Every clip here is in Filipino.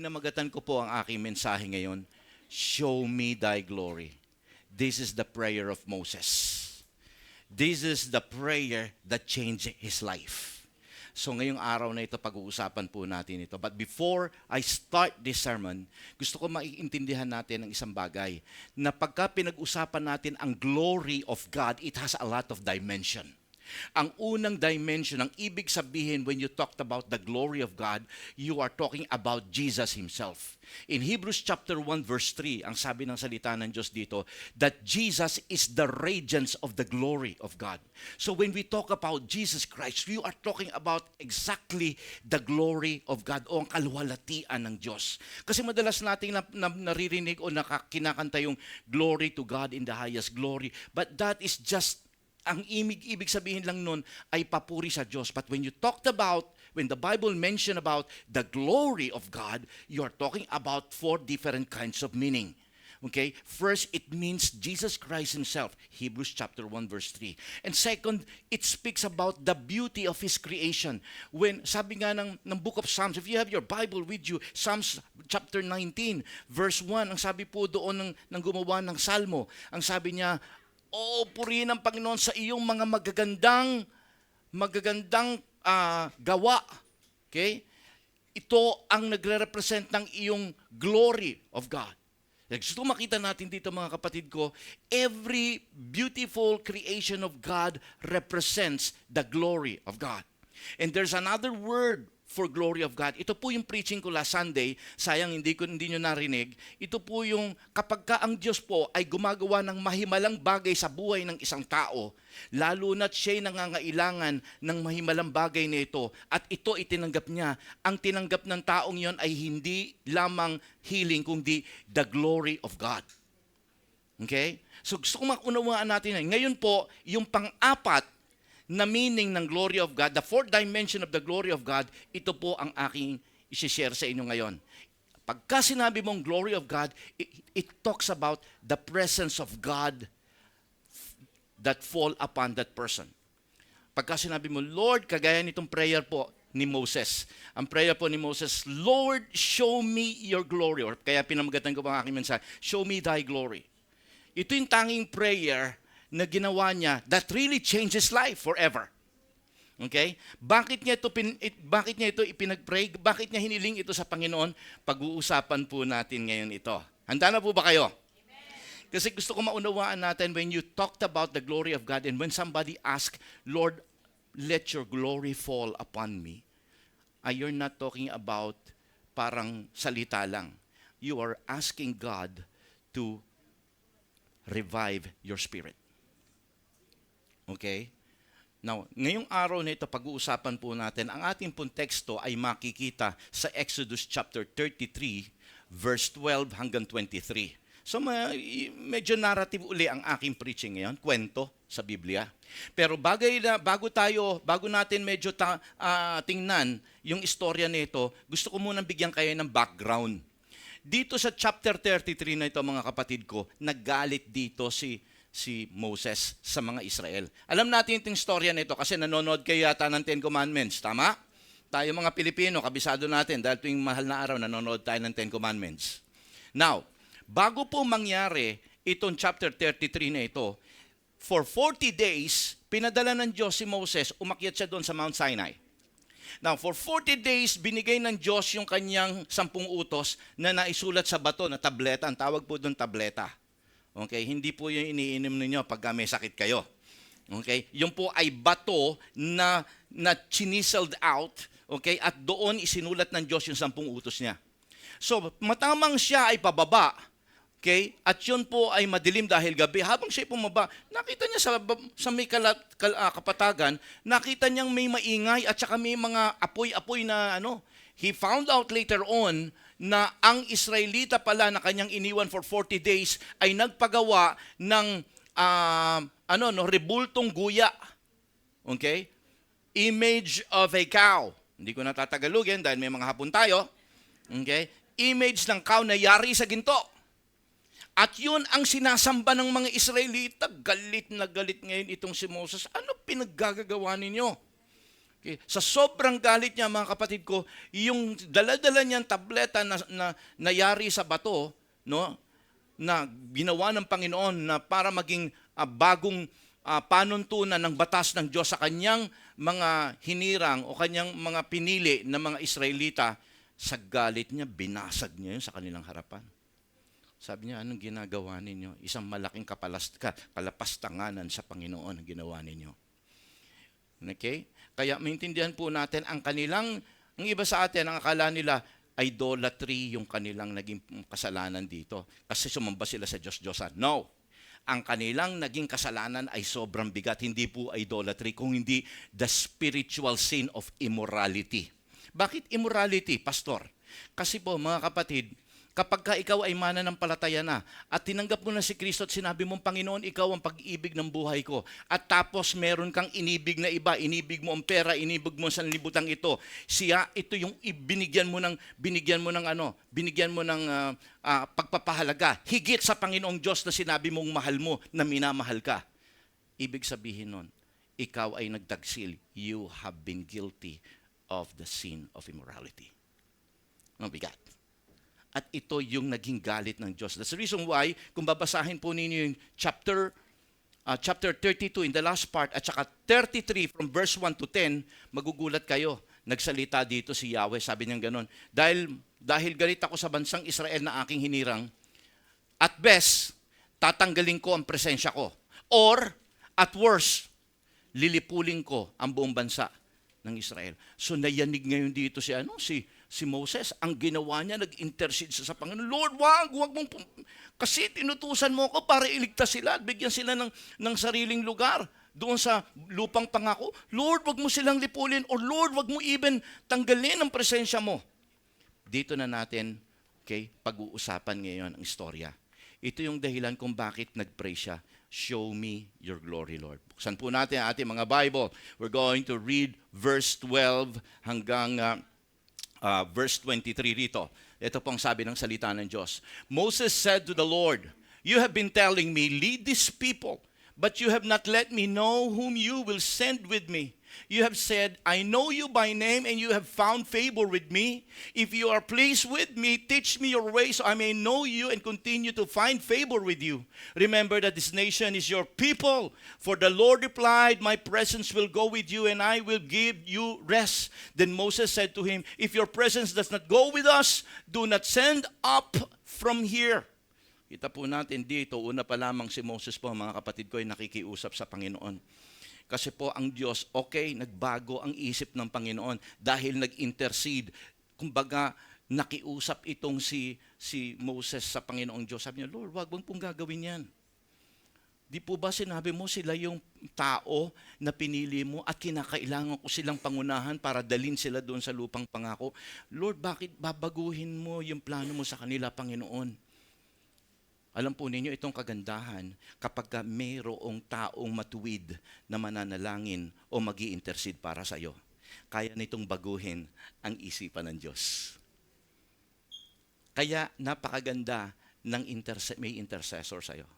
Pinamagatan ko po ang aking mensahe ngayon, Show me thy glory. This is the prayer of Moses. This is the prayer that changed his life. So ngayong araw na ito, pag-uusapan po natin ito. But before I start this sermon, gusto ko maiintindihan natin ang isang bagay, na pagka pinag-usapan natin ang glory of God, it has a lot of dimension. Ang unang dimension, ang ibig sabihin when you talked about the glory of God, you are talking about Jesus Himself. In Hebrews chapter 1 verse 3, ang sabi ng salita ng Diyos dito, that Jesus is the radiance of the glory of God. So when we talk about Jesus Christ, you are talking about exactly the glory of God o ang kaluwalhatian ng Diyos. Kasi madalas nating naririnig o kinakanta yung glory to God in the highest glory, but that is just ang ibig sabihin lang nun ay papuri sa Diyos. But when the Bible mention about the glory of God, you are talking about four different kinds of meaning. Okay? First, it means Jesus Christ Himself, Hebrews chapter 1 verse 3. And second, it speaks about the beauty of His creation. When, sabi nga ng book of Psalms, if you have your Bible with you, Psalms chapter 19 verse 1, ang sabi po doon ng gumawa ng Salmo, ang sabi niya, purihin ang Panginoon sa iyong mga magagandang gawa. Okay? Ito ang nagre-represent ng iyong glory of God. Gusto makita natin dito mga kapatid ko, every beautiful creation of God represents the glory of God. And there's another word for glory of God. Ito po yung preaching ko last Sunday. Sayang hindi nyo narinig. Ito po yung kapag ka ang Diyos po ay gumagawa ng mahimalang bagay sa buhay ng isang tao, lalo na't siya'y nangangailangan ng mahimalang bagay na ito at ito itinanggap niya. Ang tinanggap ng taong yon ay hindi lamang healing, kundi the glory of God. Okay? So gusto ko makunawaan natin. Ngayon po, yung pang-apat na meaning ng glory of God, the fourth dimension of the glory of God, ito po ang aking isi-share sa inyo ngayon. Pagka sinabi mong glory of God, it talks about the presence of God that fall upon that person. Pagka sinabi mo, Lord, kagaya nitong prayer po ni Moses. Ang prayer po ni Moses, Lord, show me your glory. Or kaya pinamagatan ko ang aking mensahe, show me thy glory. Ito yung tanging prayer na ginawa niya that really changes life forever. Okay? Bakit niya ito ipinag-pray? Bakit niya hiniling ito sa Panginoon? Pag-uusapan po natin ngayon ito. Handa na po ba kayo? Amen. Kasi gusto ko maunawaan natin when you talked about the glory of God and when somebody asked, Lord, let your glory fall upon me. You're not talking about parang salita lang. You are asking God to revive your spirit. Okay? Now, ngayong araw na ito, pag-uusapan po natin, ang ating pong teksto ay makikita sa Exodus chapter 33, verse 12 hanggang 23. So, medyo narrative uli ang aking preaching ngayon, kwento sa Biblia. Pero bago natin medyo tingnan yung istorya nito, gusto ko munang bigyan kayo ng background. Dito sa chapter 33 na ito, mga kapatid ko, naggalit dito si Moses sa mga Israel. Alam natin itong storya nito kasi nanonood kayo yata ng Ten Commandments, tama? Tayo mga Pilipino, kabisado natin dahil tuwing mahal na araw, nanonood tayo ng Ten Commandments. Now, bago po mangyari itong chapter 33 na ito, for 40 days, pinadala ng Diyos si Moses, umakyat siya doon sa Mount Sinai. Now, for 40 days, binigay ng Diyos yung kanyang 10 utos na naisulat sa bato na tableta. Ang tawag po doon tableta. Okay, hindi po yung iniinom ninyo pag may sakit kayo. Okay, yung po ay bato na chiseled out, okay, at doon isinulat ng Diyos yung 10 utos niya. So, matamang siya ay pababa, okay, at yun po ay madilim dahil gabi. Habang siya pumaba, nakita niya sa may kapatagan, nakita niyang may maingay at saka may mga apoy-apoy na He found out later on na ang Israelita pala na kanyang iniwan for 40 days ay nagpagawa ng rebultong guya. Okay? Image of a cow. Hindi ko natatagalugin dahil may mga hapon tayo. Okay? Image ng cow na yari sa ginto. At yun ang sinasamba ng mga Israelita. Galit na galit ngayon itong si Moses. Ano pinaggagawa ninyo? Okay? Sa sobrang galit niya, mga kapatid ko, yung dala-dala niyang tableta na nayari sa bato, no, na ginawa ng Panginoon na para maging bagong panuntunan ng batas ng Diyos sa kanyang mga hinirang o kanyang mga pinili na mga Israelita, sa galit niya, binasag niya yun sa kanilang harapan. Sabi niya, anong ginagawa ninyo? Isang malaking kalapastanganan sa Panginoon ang ginawa ninyo. Okay? Kaya maintindihan po natin ang iba sa atin, ang akala nila, idolatry yung kanilang naging kasalanan dito. Kasi sumamba sila sa Diyos-Diyosan. No. Ang kanilang naging kasalanan ay sobrang bigat. Hindi po idolatry, kung hindi the spiritual sin of immorality. Bakit immorality, Pastor? Kasi po, mga kapatid, kapag ka ikaw ay mananampalataya na at tinanggap mo na si Kristo at sinabi mong, Panginoon, ikaw ang pag-ibig ng buhay ko, at tapos meron kang inibig na iba, inibig mo ang pera, inibig mo sa sanlibutan ito, ito yung binigyan mo ng pagpapahalaga, higit sa Panginoong Diyos na sinabi mong mahal mo, na minamahal ka. Ibig sabihin nun, ikaw ay nagdagsil. You have been guilty of the sin of immorality. Mabigat. At ito yung naging galit ng Diyos. That's the reason why, kung babasahin po ninyo yung chapter 32 in the last part, at saka 33 from verse 1 to 10, magugulat kayo. Nagsalita dito si Yahweh, sabi niya gano'n, dahil galit ako sa bansang Israel na aking hinirang, at best, tatanggalin ko ang presensya ko. Or, at worst, lilipulin ko ang buong bansa ng Israel. So nayanig ngayon dito si Moses. Ang ginawa niya, nag-intercede sa Panginoon. Lord, wag mong kasi tinutusan mo ko para iligtas sila at bigyan sila ng sariling lugar doon sa lupang pangako. Lord, wag mo silang lipulin, or Lord, wag mo even tanggalin ang presensya mo. Dito na natin, okay, pag-uusapan ngayon ang istorya. Ito yung dahilan kung bakit nag-pray siya. Show me your glory, Lord. Buksan po natin ang ating mga Bible. We're going to read verse 12 hanggang verse 23 rito. Ito pong sabi ng salita ng Diyos. Moses said to the Lord, you have been telling me, lead these people, but you have not let me know whom you will send with me. You have said, I know you by name, and you have found favor with me. If you are pleased with me, teach me your ways so I may know you and continue to find favor with you. Remember that this nation is your people. For the Lord replied, my presence will go with you, and I will give you rest. Then Moses said to him, if your presence does not go with us, do not send up from here. Kita po natin dito, una pa lamang si Moses po, mga kapatid ko, ay nakikiusap sa Panginoon. Kasi po ang Diyos, okay, nagbago ang isip ng Panginoon dahil nag-intercede. Kumbaga, nakiusap itong si Moses sa Panginoong Diyos. Sabi niya, Lord, wag mong pong gagawin yan. Di po ba sinabi mo sila yung tao na pinili mo at kinakailangan ko silang pangunahan para dalhin sila doon sa lupang pangako? Lord, bakit babaguhin mo yung plano mo sa kanila, Panginoon? Alam po ninyo itong kagandahan kapag mayroong taong matuwid na mananalangin o magi-intercede para sa iyo. Kaya nitong baguhin ang isipan ng Diyos. Kaya napakaganda ng may intercessor sa iyo.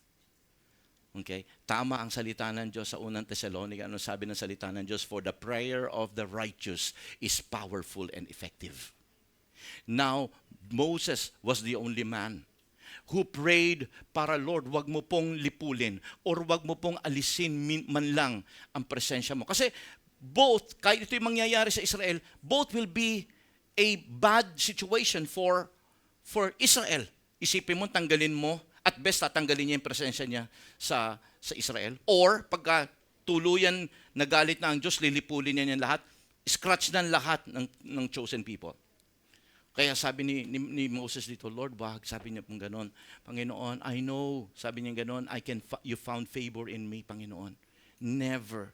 Okay? Tama ang salita ng Diyos sa unang Thessalonica. Ano sabi ng salita ng Diyos? For the prayer of the righteous is powerful and effective. Now, Moses was the only man who prayed para, Lord, wag mo pong lipulin or wag mo pong alisin man lang ang presensya mo. Kasi both, kahit ito yung mangyayari sa Israel, both will be a bad situation for Israel. Isipin mo, tanggalin mo, at best tatanggalin niya yung presensya niya sa Israel. Or, pagka tuluyan nagalit na ang Diyos, lilipulin niya lahat, scratch na lahat ng chosen people. Kaya sabi ni Moses dito, Lord, wag, sabi niya pong gano'n. Panginoon, I know, sabi niya gano'n, you found favor in me, Panginoon. Never,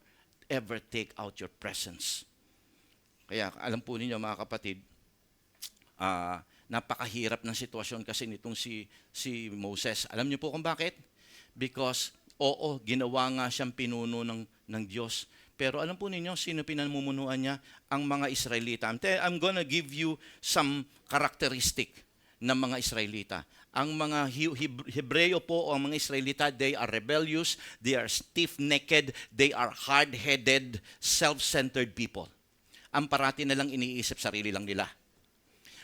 ever take out your presence. Kaya alam po ninyo, mga kapatid, napakahirap ng sitwasyon kasi nitong si Moses. Alam niyo po kung bakit? Because, ginawa nga siyang pinuno ng Diyos. Pero alam po ninyo, sino pinamumunuan niya? Ang mga Israelita. I'm gonna give you some characteristic ng mga Israelita. Ang mga Hebreo po o ang mga Israelita, they are rebellious, they are stiff-necked, they are hard-headed, self-centered people. ang parati na lang iniisip sarili lang nila.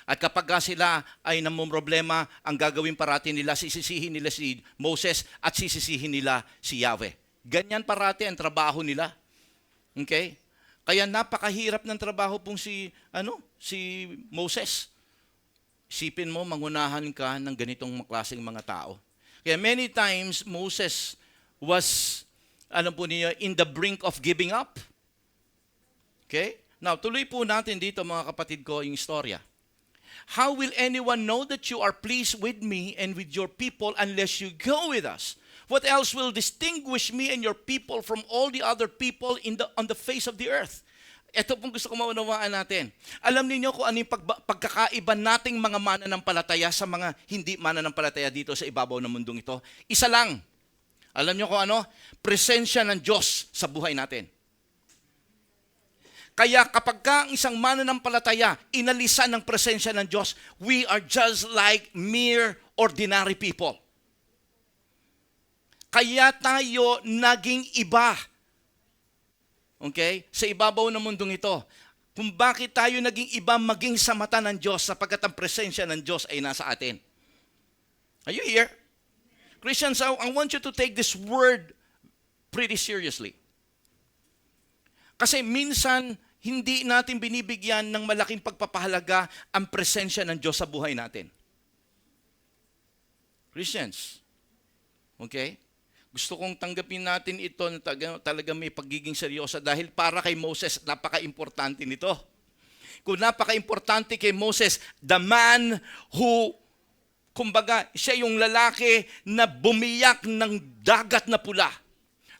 At kapag sila ay namumroblema, ang gagawin parati nila, sisisihin nila si Moses at sisisihin nila si Yahweh. Ganyan parati ang trabaho nila. Okay? Kaya napakahirap ng trabaho pong si Moses. Isipin mo, mangunahan ka ng ganitong klaseng mga tao. Kaya many times, Moses was, in the brink of giving up. Okay? Now, tuloy po natin dito mga kapatid ko yung istorya. How will anyone know that you are pleased with me and with your people unless you go with us? What else will distinguish me and your people from all the other people on the face of the earth? Ito pong gusto ko maunawaan natin. Alam niyo kung ano yung pagkakaiba nating mga mananampalataya sa mga hindi mananampalataya dito sa ibabaw ng mundong ito? Isa lang. Alam niyo kung ano? Presensya ng Diyos sa buhay natin. Kaya kapag ang isang mananampalataya, inalisan ng presensya ng Diyos, we are just like mere ordinary people. Kaya tayo naging iba. Okay? Sa ibabaw ng mundong ito. Kung bakit tayo naging iba maging sa mata ng Diyos sapagkat ang presensya ng Diyos ay nasa atin. Are you here? Christians, I want you to take this word pretty seriously. Kasi minsan, hindi natin binibigyan ng malaking pagpapahalaga ang presensya ng Diyos sa buhay natin. Christians, okay? Gusto kong tanggapin natin ito na talaga may pagiging seryosa dahil para kay Moses, napaka-importante nito. Kung napaka-importante kay Moses, the man who, kumbaga, siya yung lalaki na bumiyak ng dagat na pula,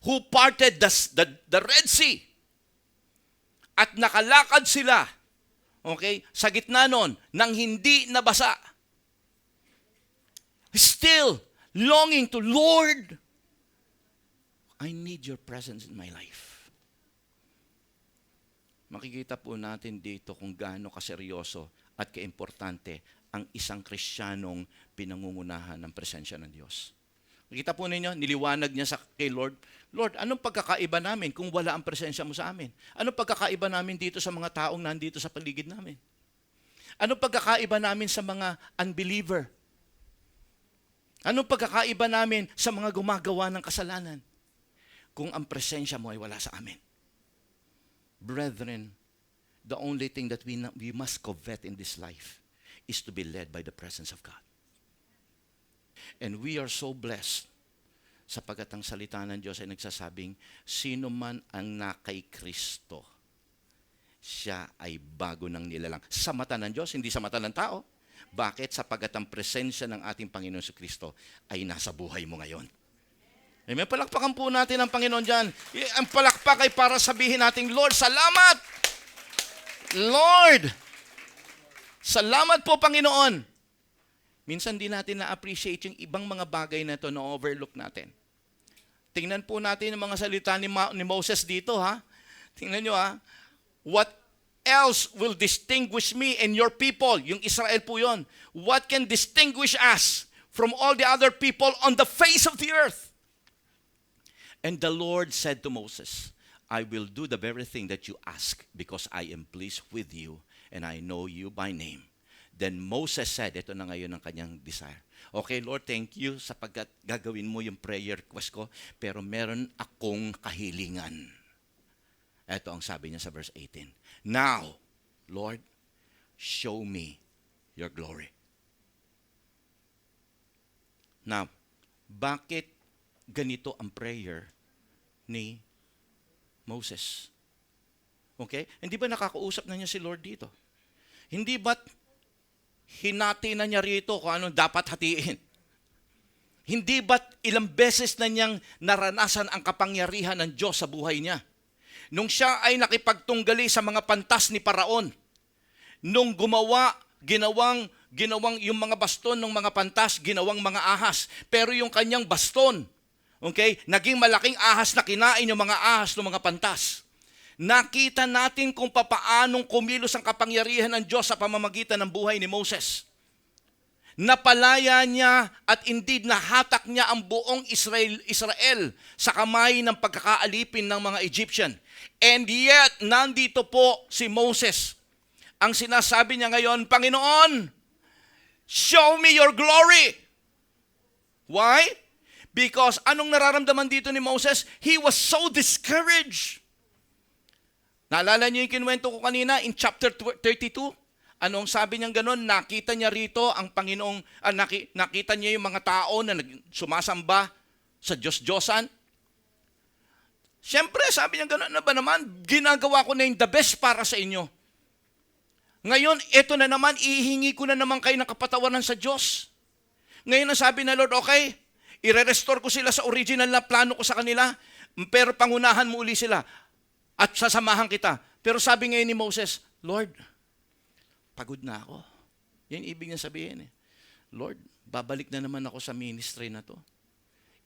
who parted the Red Sea. At nakalakad sila, okay, sa gitna nun, nang hindi nabasa. Still longing to, Lord, I need your presence in my life. Makikita po natin dito kung gaano kaseryoso at kaimportante ang isang Kristiyanong pinangungunahan ng presensya ng Diyos. Nakita po ninyo, niliwanag niya kay Lord, Lord, anong pagkakaiba namin kung wala ang presensya mo sa amin? Anong pagkakaiba namin dito sa mga taong nandito sa paligid namin? Anong pagkakaiba namin sa mga unbeliever? Anong pagkakaiba namin sa mga gumagawa ng kasalanan? Kung ang presensya mo ay wala sa amin. Brethren, the only thing that we must covet in this life is to be led by the presence of God. And we are so blessed sapagkat ang salita ng Diyos ay nagsasabing, sino man ang nakay Kristo, siya ay bago ng nilalang. Sa mata ng Diyos, hindi sa mata ng tao. Bakit? Sapagkat ang presensya ng ating Panginoon sa Kristo ay nasa buhay mo ngayon. Amen. Palakpakan po natin ang Panginoon dyan. Ang palakpak ay para sabihin natin, Lord, salamat! Lord! Salamat po, Panginoon! Minsan di natin na-appreciate yung ibang mga bagay na ito na overlook natin. Tingnan po natin yung mga salita ni Moses dito, ha? Tingnan nyo, ha? What else will distinguish me and your people? Yung Israel po yon. What can distinguish us from all the other people on the face of the earth? And the Lord said to Moses, I will do the very thing that you ask because I am pleased with you and I know you by name. Then Moses said, ito na ngayon ang kanyang desire. Okay, Lord, thank you sapagkat gagawin mo yung prayer request ko, pero meron akong kahilingan. Ito ang sabi niya sa verse 18. Now, Lord, show me your glory. Now, bakit ganito ang prayer ni Moses? Okay? Hindi ba nakakausap na niya si Lord dito? Hindi ba't hinati na niya rito kung anong dapat hatiin? Hindi ba't ilang beses na niyang naranasan ang kapangyarihan ng Diyos sa buhay niya? Nung siya ay nakipagtunggali sa mga pantas ni Paraon, nung ginawang yung mga baston ng mga pantas, ginawang mga ahas. Pero yung kanyang baston, okay, naging malaking ahas na kinain yung mga ahas ng mga pantas. Nakita natin kung papaanong kumilos ang kapangyarihan ng Diyos sa pamamagitan ng buhay ni Moses. Napalaya niya at indeed nahatak niya ang buong Israel sa kamay ng pagkakaalipin ng mga Egyptian. And yet, nandito po si Moses. Ang sinasabi niya ngayon, Panginoon, show me your glory. Why? Because anong nararamdaman dito ni Moses? He was so discouraged. Naalala niyo yung kinuwento ko kanina in chapter 32? Anong sabi niyang gano'n? Nakita niya rito ang Panginoong, nakita niya yung mga tao na sumasamba sa Diyos-Diyosan. Siyempre, sabi niya gano'n, na ba naman, ginagawa ko na yung the best para sa inyo. Ngayon, eto na naman, ihingi ko na naman kayo ng kapatawaran sa Diyos. Ngayon, ang sabi na Lord, okay, i-restore ko sila sa original na plano ko sa kanila, pero pangunahan mo uli sila at sasamahan kita. Pero sabi ngayon ni Moses, Lord, pagod na ako. Yan ibig niya sabihin. Lord, babalik na naman ako sa ministry na to.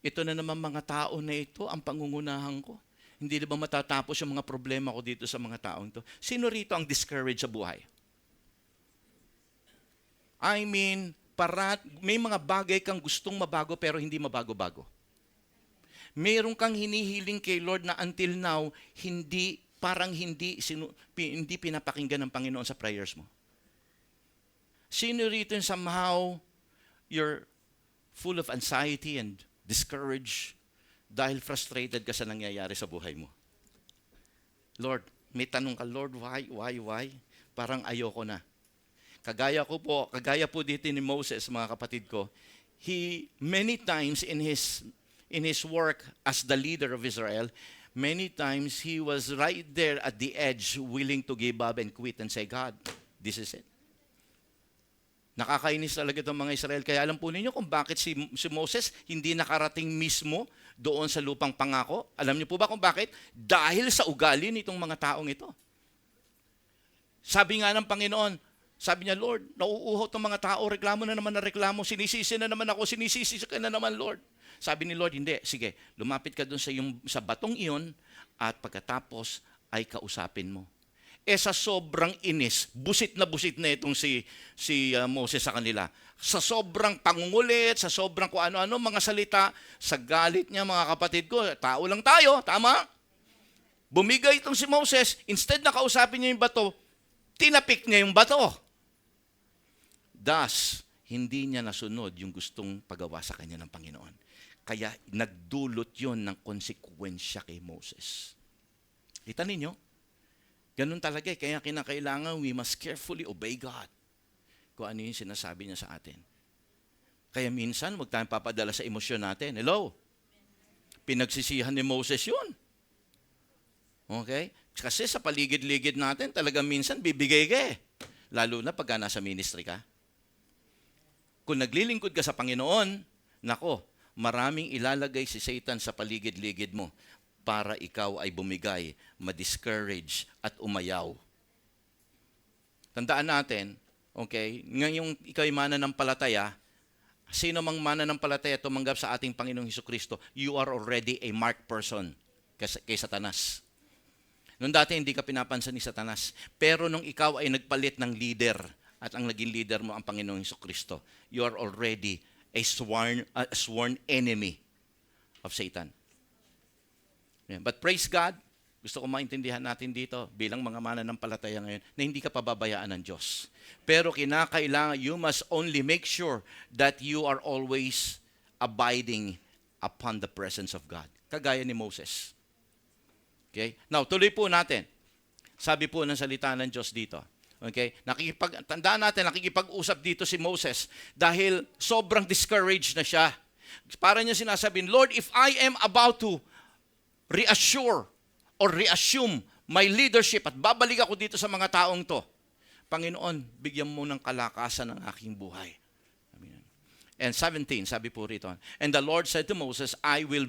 Ito na naman mga tao na ito, ang pangungunahan ko. Hindi na ba matatapos yung mga problema ko dito sa mga taong to? Sino rito ang discouraged sa buhay? I mean, may mga bagay kang gustong mabago pero hindi mabago-bago. Mayroon kang hinihiling kay Lord na until now, hindi pinapakinggan ng Panginoon sa prayers mo. Sino rito somehow you're full of anxiety and discouraged dahil frustrated ka sa nangyayari sa buhay mo? Lord, may tanong ka, Lord, why? Parang ayoko na. Kagaya po dito ni Moses, mga kapatid ko, he many times in his work as the leader of Israel, many times he was right there at the edge willing to give up and quit and say, God, this is it. Nakakainis talaga itong mga Israel. Kaya alam po ninyo kung bakit si Moses hindi nakarating mismo doon sa lupang pangako. Alam niyo po ba kung bakit? Dahil sa ugali nitong mga taong ito. Sabi nga ng Panginoon, sabi niya, Lord, nauuhot ng mga tao, reklamo na naman na reklamo, sinisisi na naman ako, sinisisi ka na naman, Lord. Sabi ni Lord, hindi, sige, lumapit ka doon sa batong iyon at pagkatapos ay kausapin mo. Sa sobrang inis, busit na itong si Moses sa kanila. Sa sobrang pangungulit, sa sobrang kung ano-ano mga salita, sa galit niya mga kapatid ko, tao lang tayo, tama? Bumigay itong si Moses, instead na kausapin niya yung bato, tinapik niya yung bato. Thus, hindi niya nasunod yung gustong pagawa sa kanya ng Panginoon. Kaya nagdulot yon ng konsekwensya kay Moses. Kita ninyo? Ganun talaga. Kaya kinakailangan we must carefully obey God kung ano yung sinasabi niya sa atin. Kaya minsan, huwag tayong papadala sa emosyon natin. Hello? Pinagsisihan ni Moses yun. Okay? Kasi sa paligid-ligid natin, talagang minsan bibigay ka eh. Lalo na pagka nasa ministry ka. Kung naglilingkod ka sa Panginoon, nako, maraming ilalagay si Satan sa paligid-ligid mo para ikaw ay bumigay, ma-discourage at umayaw. Tandaan natin, okay, ngayong ikaw ay mananampalataya, sino mang mananampalataya tumanggap sa ating Panginoong Hesukristo, you are already a marked person kay Satanas. Noong dati hindi ka pinapansin ni Satanas, pero nung ikaw ay nagpalit ng leader at ang naging leader mo ang Panginoong Hesukristo, you are already a sworn enemy of Satan. Yeah, but praise God, gusto ko maintindihan natin dito bilang mga mananampalataya ngayon na hindi ka pababayaan ng Diyos. Pero kinakailangan, you must only make sure that you are always abiding upon the presence of God. Kagaya ni Moses. Okay? Now, tuloy po natin. Sabi po ng salita ng Diyos dito. Okay? Tandaan natin, nakikipag-usap dito si Moses dahil sobrang discouraged na siya. Para niya sinasabing, Lord, if I am about to reassure or reassume my leadership at babalik ako dito sa mga taong to, Panginoon, bigyan mo ng kalakasan ng aking buhay. Amen. And 17, sabi po rito, and the Lord said to Moses, I will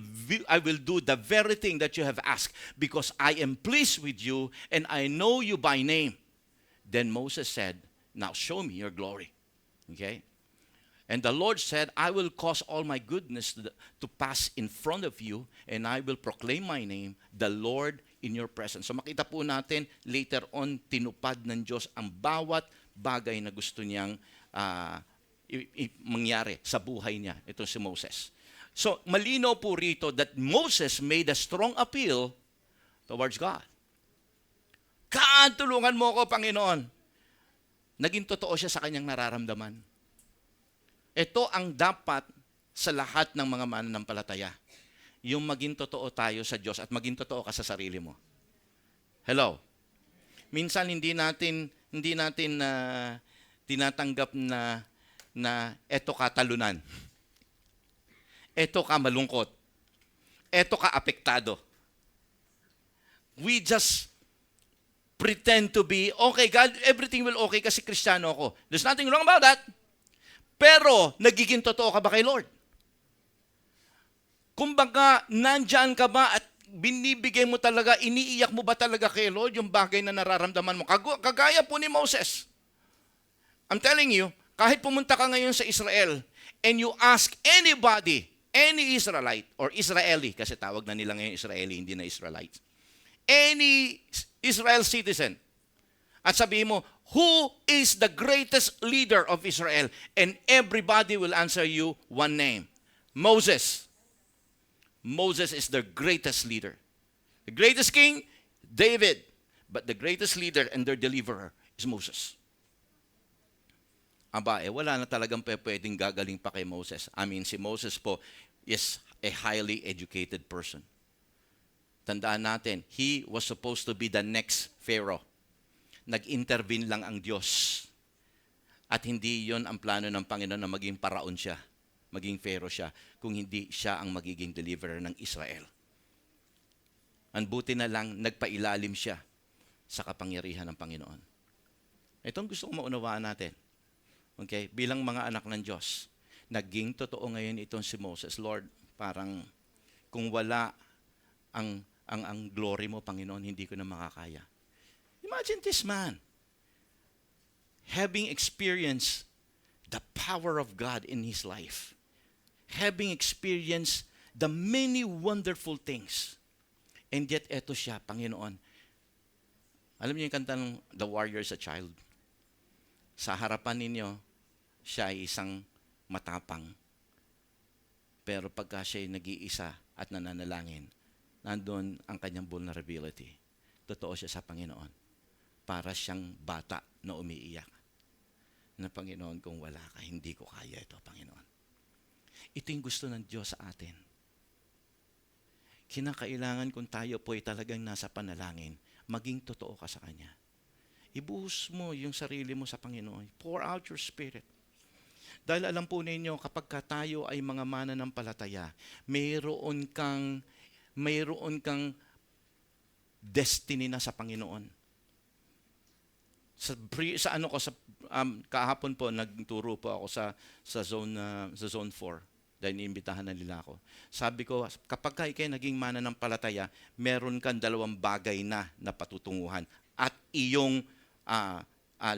do the very thing that you have asked, because I am pleased with you, and I know you by name. Then Moses said, now show me your glory. Okay? And the Lord said, I will cause all my goodness to pass in front of you, and I will proclaim my name, the Lord, in your presence. So makita po natin, later on, tinupad ng Diyos ang bawat bagay na gusto niyang mangyari sa buhay niya, ito si Moses. So, malinaw po rito that Moses made a strong appeal towards God. God, tulungan mo ako, Panginoon. Naging totoo siya sa kanyang nararamdaman. Ito ang dapat sa lahat ng mga mananampalataya. Yung maging totoo tayo sa Diyos at maging totoo ka sa sarili mo. Hello? Minsan hindi natin tinatanggap na eto ka talunan. Eto ka malungkot. Eto ka apektado. We just pretend to be, okay, God, everything will okay kasi Kristiyano ako. There's nothing wrong about that. Pero, nagiging totoo ka ba kay Lord? Kumbaga, nandyan ka ba at binibigay mo talaga, iniiyak mo ba talaga kay Lord yung bagay na nararamdaman mo? Kagaya po ni Moses. I'm telling you, kahit pumunta ka ngayon sa Israel and you ask anybody, any Israelite or Israeli, kasi tawag na nila ngayon Israeli, hindi na Israelites, any Israel citizen, at sabihin mo, who is the greatest leader of Israel? And everybody will answer you one name, Moses. Moses is the greatest leader. The greatest king, David. But the greatest leader and their deliverer is Moses. Aba, wala na talagang pwedeng gagaling pa kay Moses. I mean, si Moses po is a highly educated person. Tandaan natin, he was supposed to be the next Pharaoh. Nag-intervene lang ang Diyos. At hindi yon ang plano ng Panginoon na maging paraon siya, maging Pharaoh siya, kung hindi siya ang magiging deliverer ng Israel. Ang buti na lang, nagpailalim siya sa kapangyarihan ng Panginoon. Itong gusto kong maunawaan natin. Okay? Bilang mga anak ng Diyos, naging totoo ngayon itong si Moses. Lord, parang kung wala ang glory mo, Panginoon, hindi ko na makakaya. Imagine this man, having experienced the power of God in his life, having experienced the many wonderful things, and yet eto siya, Panginoon. Alam niyo yung kanta ng The Warrior is a Child? Sa harapan ninyo, siya ay isang matapang. Pero pagka siya ay nag-iisa at nananalangin, nandun ang kanyang vulnerability. Totoo siya sa Panginoon. Para siyang bata na umiiyak. Na Panginoon, kung wala ka, hindi ko kaya ito, Panginoon. Ito yung gusto ng Diyos sa atin. Kinakailangan kung tayo po ay talagang nasa panalangin, maging totoo ka sa Kanya. Ibuhos mo yung sarili mo sa Panginoon. Pour out your spirit. Dahil alam po ninyo, kapag tayo ay mga mananampalataya, mayroon kang destiny na sa Panginoon. Kahapon po nagturo po ako sa zone 4 dahil iniimbitahan na nila ako. Sabi ko, kapag ikay naging mananampalataya, meron kang dalawang bagay na patutunguhan at iyong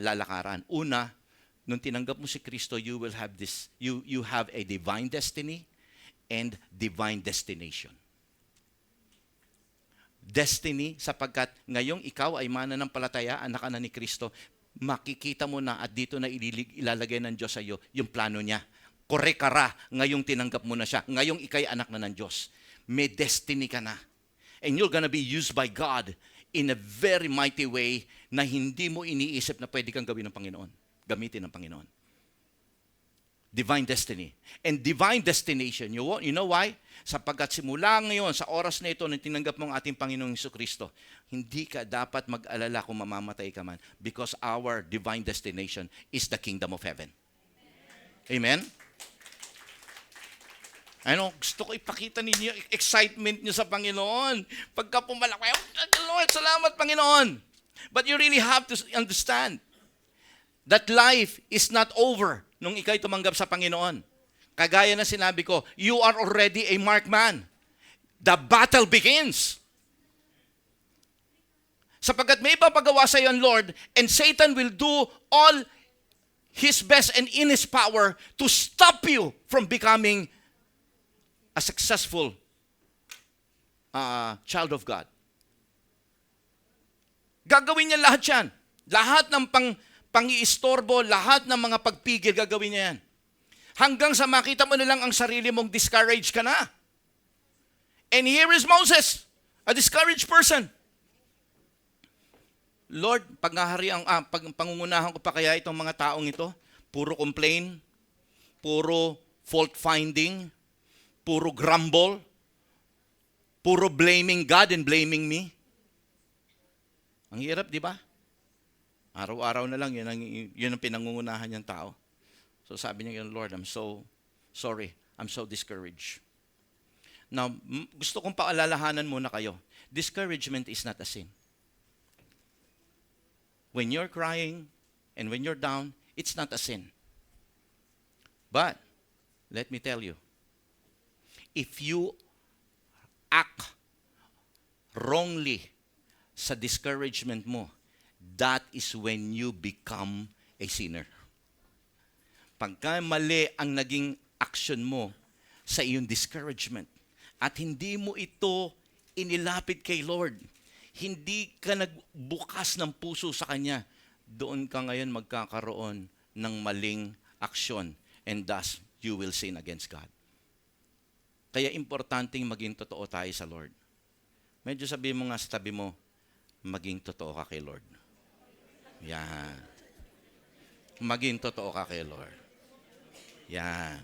lalakaran. Una, nung tinanggap mo si Kristo, you will have this, you have a divine destiny and divine destination. Destiny, sapagkat ngayong ikaw ay mananampalataya, anak ka na ni Kristo, makikita mo na at dito na ilalagay ng Diyos sa iyo yung plano niya. Kore-kara, ngayong tinanggap mo na siya. Ngayong ikay anak na ng Diyos. May destiny ka na. And you're gonna be used by God in a very mighty way na hindi mo iniisip na pwede kang gawin ng Panginoon. Gamitin ng Panginoon. Divine destiny. And divine destination. You know why? Sapagkat simula ngayon, sa oras na ito, nang tinanggap mo ang ating Panginoong Jesucristo, hindi ka dapat mag-alala kung mamamatay ka man because our divine destination is the kingdom of heaven. Amen? Ano, gusto ko ipakita ninyo excitement nyo sa Panginoon. Pagka pumalak kayo, Lord, salamat Panginoon. But you really have to understand that life is not over nung ikay tumanggap sa Panginoon. Kagaya na sinabi ko, you are already a marked man. The battle begins. Sapagkat may ipapagawa sa iyo ang Lord, and Satan will do all his best and in his power to stop you from becoming a successful child of God. Gagawin niya lahat yan. Lahat ng pang-iistorbo, lahat ng mga pagpigil, gagawin niya yan. Hanggang sa makita mo na lang ang sarili mong discouraged ka na. And here is Moses, a discouraged person. Lord, pangungunahan ko pa kaya itong mga taong ito? Puro complain, puro fault finding, puro grumble, puro blaming God and blaming me. Ang hirap, di ba? Araw-araw na lang, yun ang pinangungunahan niyang tao. So sabi niya, Lord, I'm so sorry. I'm so discouraged. Now, gusto kong paalalahanan muna kayo. Discouragement is not a sin. When you're crying and when you're down, it's not a sin. But, let me tell you, if you act wrongly sa discouragement mo, that is when you become a sinner. Pagka mali ang naging action mo sa iyong discouragement at hindi mo ito inilapit kay Lord, hindi ka nagbukas ng puso sa Kanya, doon ka ngayon magkakaroon ng maling aksyon and thus you will sin against God. Kaya importanteng maging totoo tayo sa Lord. Medyo sabihin mo nga sa tabi mo, maging totoo ka kay Lord. Yan. Maging totoo ka kay Lord. Yan.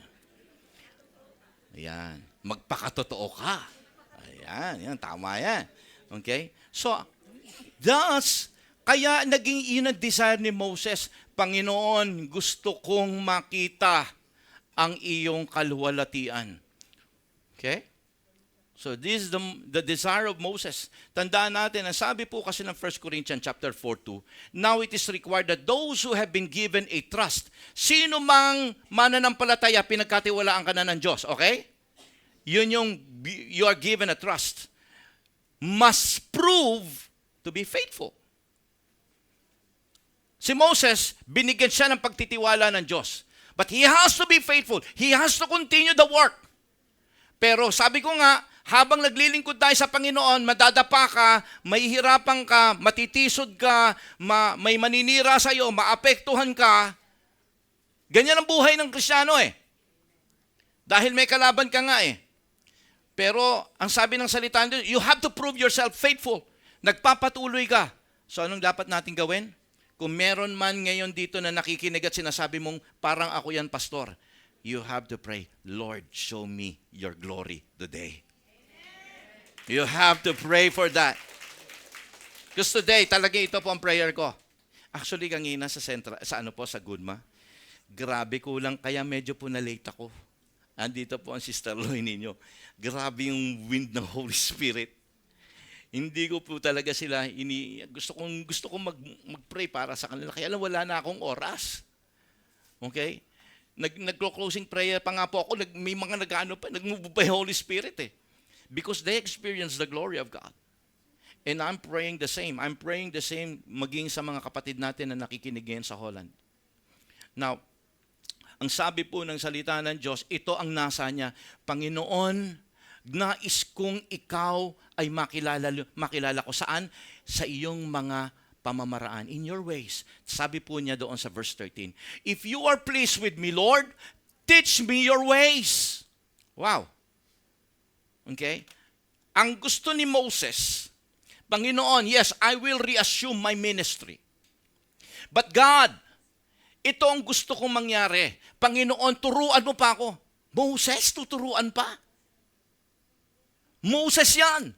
Yan. Magpakatotoo ka. Ayan, tama yan. Okay? So, thus, kaya naging yun ang desire ni Moses, Panginoon, gusto kong makita ang iyong kaluwalhatian. Okay? So this is the desire of Moses. Tandaan natin, ang sabi po kasi ng 1 Corinthians chapter 4:2, now it is required that those who have been given a trust, sino mang mananampalataya, pinagkatiwalaan ka na ng Diyos, okay? Yun yung, you are given a trust, must prove to be faithful. Si Moses, binigyan siya ng pagtitiwala ng Diyos. But he has to be faithful. He has to continue the work. Pero sabi ko nga, habang naglilingkod tayo sa Panginoon, madadapa ka, mahihirapan ka, matitisod ka, may maninira sa iyo, maapektuhan ka. Ganyan ang buhay ng Kristiyano eh. Dahil may kalaban ka nga eh. Pero ang sabi ng salita nito, you have to prove yourself faithful. Nagpapatuloy ka. So anong dapat natin gawin? Kung meron man ngayon dito na nakikinig at sinasabi mong, parang ako yan, pastor, you have to pray, Lord, show me your glory today. You have to pray for that. Because today, talaga ito po ang prayer ko. Actually, kanina sa Goodma, grabe kulang, kaya medyo po na-late ako. Andito po ang Sister Loy ninyo. Grabe yung wind ng Holy Spirit. Hindi ko po talaga sila, gusto kong mag-pray para sa kanila. Kaya lang wala na akong oras. Okay? Nag-closing prayer pa nga po ako, may mga nag-move pa yung Holy Spirit eh. Because they experience the glory of God. And I'm praying the same. I'm praying the same maging sa mga kapatid natin na nakikinig ngayon sa Holland. Now, ang sabi po ng salita ng Diyos, ito ang nasa niya, Panginoon, nais kong ikaw ay makilala ko. Saan? Sa iyong mga pamamaraan, in your ways. Sabi po niya doon sa verse 13, if you are pleased with me, Lord, teach me your ways. Wow. Okay? Ang gusto ni Moses, Panginoon, yes, I will reassume my ministry. But God, ito ang gusto kong mangyari. Panginoon, turuan mo pa ako. Moses, tuturuan pa? Moses yan.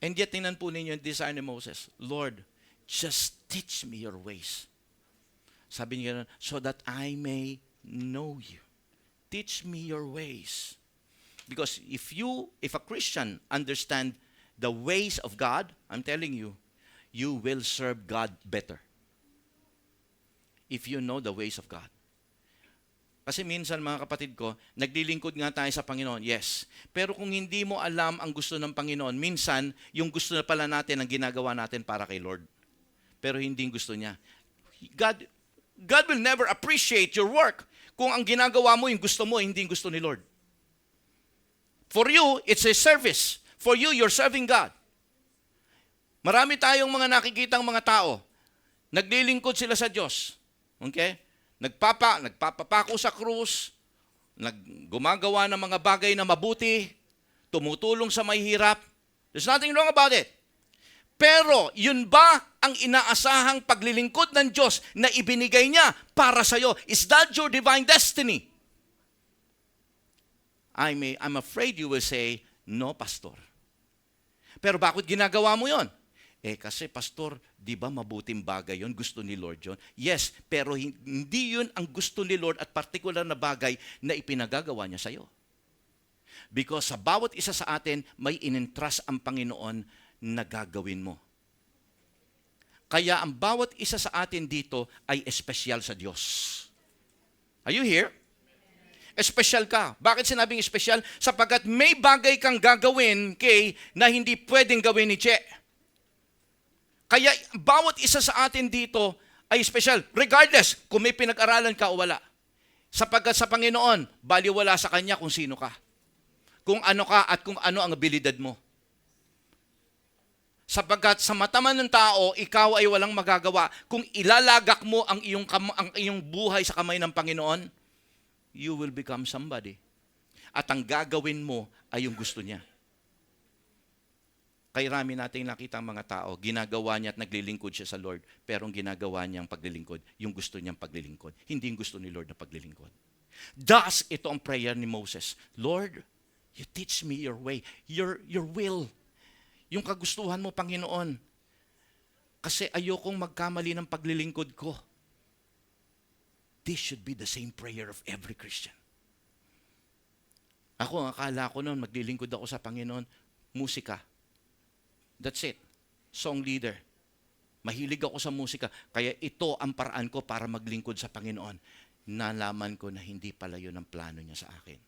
And yet, tingnan po ninyo yung desire ni Moses. Lord, just teach me your ways. Sabi niya, so that I may know you. Teach me your ways. Because if a Christian understand the ways of God, I'm telling you, you will serve God better. If you know the ways of God. Kasi minsan mga kapatid ko, naglilingkod nga tayo sa Panginoon, yes. Pero kung hindi mo alam ang gusto ng Panginoon, minsan yung gusto na pala natin ang ginagawa natin para kay Lord. Pero hindi yung gusto niya. God will never appreciate your work kung ang ginagawa mo yung gusto mo, hindi yung gusto ni Lord. For you, it's a service. For you, you're serving God. Marami tayong mga nakikitang mga tao. Naglilingkod sila sa Diyos. Okay? nagpapapako sa krus, gumagawa ng mga bagay na mabuti, tumutulong sa mahihirap. There's nothing wrong about it. Pero, yun ba ang inaasahang paglilingkod ng Diyos na ibinigay niya para sa'yo? Is that your divine destiny? I'm afraid you will say, no, Pastor. Pero bakit ginagawa mo yon? Kasi Pastor, di ba mabuting bagay yon? Gusto ni Lord yon? Yes, pero hindi yun ang gusto ni Lord at particular na bagay na ipinagagawa niya sa'yo. Because sa bawat isa sa atin, may in-entrust ang Panginoon na gagawin mo. Kaya ang bawat isa sa atin dito ay espesyal sa Diyos. Are you here? Espesyal ka. Bakit sinabing espesyal? Sapagkat may bagay kang gagawin, na hindi pwedeng gawin ni Che. Kaya bawat isa sa atin dito ay espesyal. Regardless kung may pinag-aralan ka o wala. Sapagkat sa Panginoon, baliwala sa Kanya kung sino ka. Kung ano ka at kung ano ang abilidad mo. Sapagkat sa mata man ng tao, ikaw ay walang magagawa. Kung ilalagak mo ang iyong buhay sa kamay ng Panginoon, you will become somebody. At ang gagawin mo ay yung gusto niya. Kay rami nating nakita ang mga tao, ginagawa niya at naglilingkod siya sa Lord, pero ang ginagawa niyang paglilingkod, yung gusto niyang paglilingkod. Hindi yung gusto ni Lord na paglilingkod. Thus, ito ang prayer ni Moses. Lord, you teach me your way, your will. Yung kagustuhan mo, Panginoon. Kasi ayokong magkamali ng paglilingkod ko. This should be the same prayer of every Christian. Ako, akala ko noon, maglilingkod ako sa Panginoon, musika. That's it. Song leader. Mahilig ako sa musika. Kaya ito ang paraan ko para maglingkod sa Panginoon. Nalaman ko na hindi pala yun ang plano niya sa akin.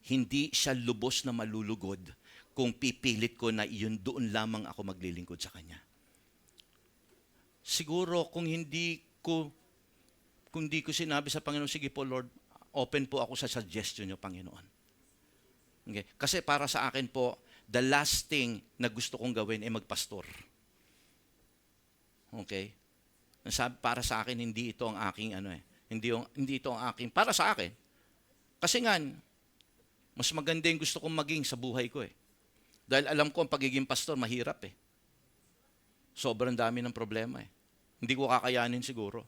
Hindi siya lubos na malulugod kung pipilit ko na iyon doon lamang ako maglilingkod sa Kanya. Siguro kung hindi ko sinabi sa Panginoon, sige po Lord, open po ako sa suggestion niyo, Panginoon. Okay? Kasi para sa akin po, the last thing na gusto kong gawin ay magpastor. Okay? Para sa akin, hindi ito ang aking hindi ito ang aking, para sa akin. Kasi nga, mas maganda yung gusto kong maging sa buhay ko . Dahil alam ko ang pagiging pastor, mahirap . Sobrang dami ng problema . Hindi ko kakayanin siguro.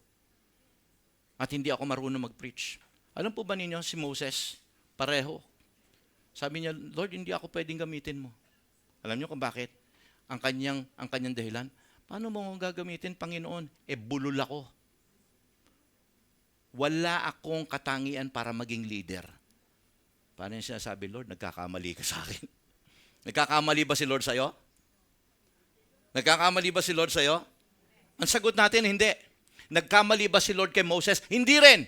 At hindi ako marunong mag-preach. Alam po ba ninyo, si Moses, pareho. Sabi niya, Lord, hindi ako pwedeng gamitin mo. Alam niyo kung bakit? Ang kanyang dahilan, paano mo gagamitin, Panginoon? Bulol ako. Wala akong katangian para maging leader. Paano yung sinasabi, Lord, nagkakamali ka sa akin? Nagkakamali ba si Lord sa'yo? Nagkakamali ba si Lord sa'yo? Ang sagot natin, hindi. Nagkamali ba si Lord kay Moses? Hindi rin.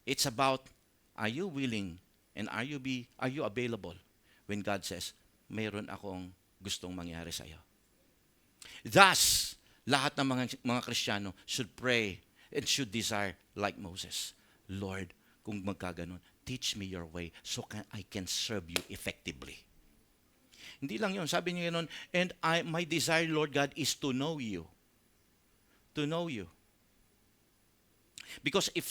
It's about, are you willing and are you available when God says, mayroon akong gustong mangyari sa iyo? Thus, lahat ng mga Kristiyano should pray and should desire like Moses. Lord, kung magkaganon, teach me your way so I can serve you effectively. Hindi lang yun. Sabi niya ganoon, and my desire, Lord God, is to know you. To know you. Because if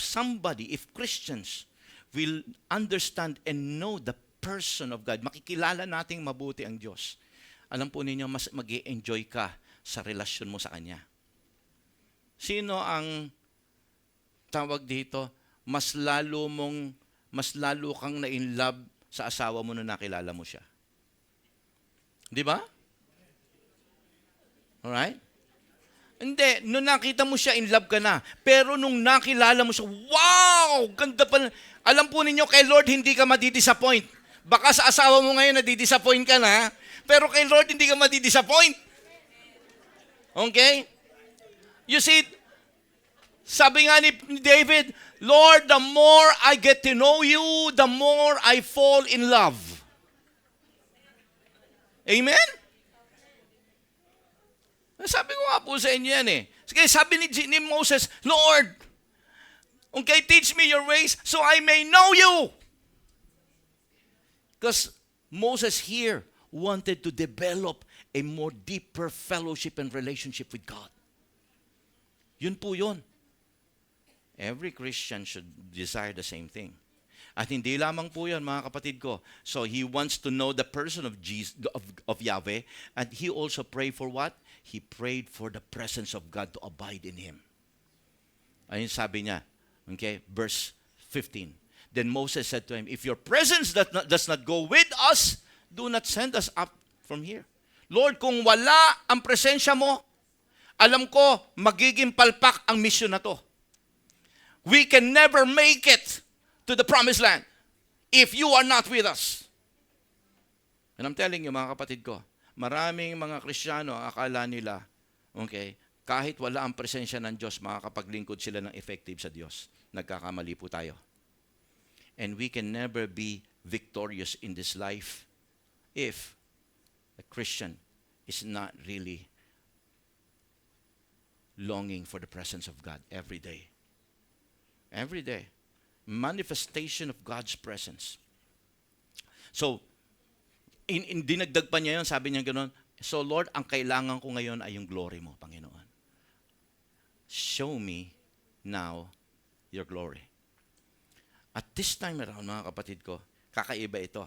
Christians will understand and know the person of God, makikilala nating mabuti ang Diyos. Alam po ninyo, mas mag-i-enjoy ka sa relasyon mo sa Kanya. Sino ang tawag dito? Mas lalo kang na-in-love sa asawa mo nung nakilala mo siya. Di ba? Alright? Hindi, nung nakita mo siya, in love ka na. Pero nung nakilala mo siya, wow! Ganda pa. Alam po ninyo, kay Lord, hindi ka madidisappoint. Baka sa asawa mo ngayon, nadidisappoint ka na. Pero kay Lord, hindi ka madidisappoint. Okay? You see, sabi nga ni David, Lord, the more I get to know you, the more I fall in love. Amen? Sabi ko nga po sa inyo yan . Sige, sabi ni Moses, Lord, okay, teach me your ways so I may know you. Because Moses here wanted to develop a more deeper fellowship and relationship with God. Yun po yun. Every Christian should desire the same thing. At hindi lamang po yan, mga kapatid ko. So he wants to know the person of Jesus, of Yahweh, and he also prayed for what? He prayed for the presence of God to abide in him. Ayun sabi niya, okay, verse 15. Then Moses said to him, if your presence does not go with us, do not send us up from here. Lord, kung wala ang presensya mo, alam ko, magiging palpak ang mission na to. We can never make it to the promised land if you are not with us. And I'm telling you, mga kapatid ko, maraming mga Kristiyano ang akala nila, okay, kahit wala ang presensya ng Diyos, makakapaglingkod sila ng effective sa Diyos. Nagkakamali po tayo. And we can never be victorious in this life if a Christian is not really longing for the presence of God every day. Every day. Manifestation of God's presence. So, dinagdag pa niya yun, sabi niya gano'n, so Lord, ang kailangan ko ngayon ay yung glory mo, Panginoon. Show me now your glory. At this time around, mga kapatid ko, kakaiba ito.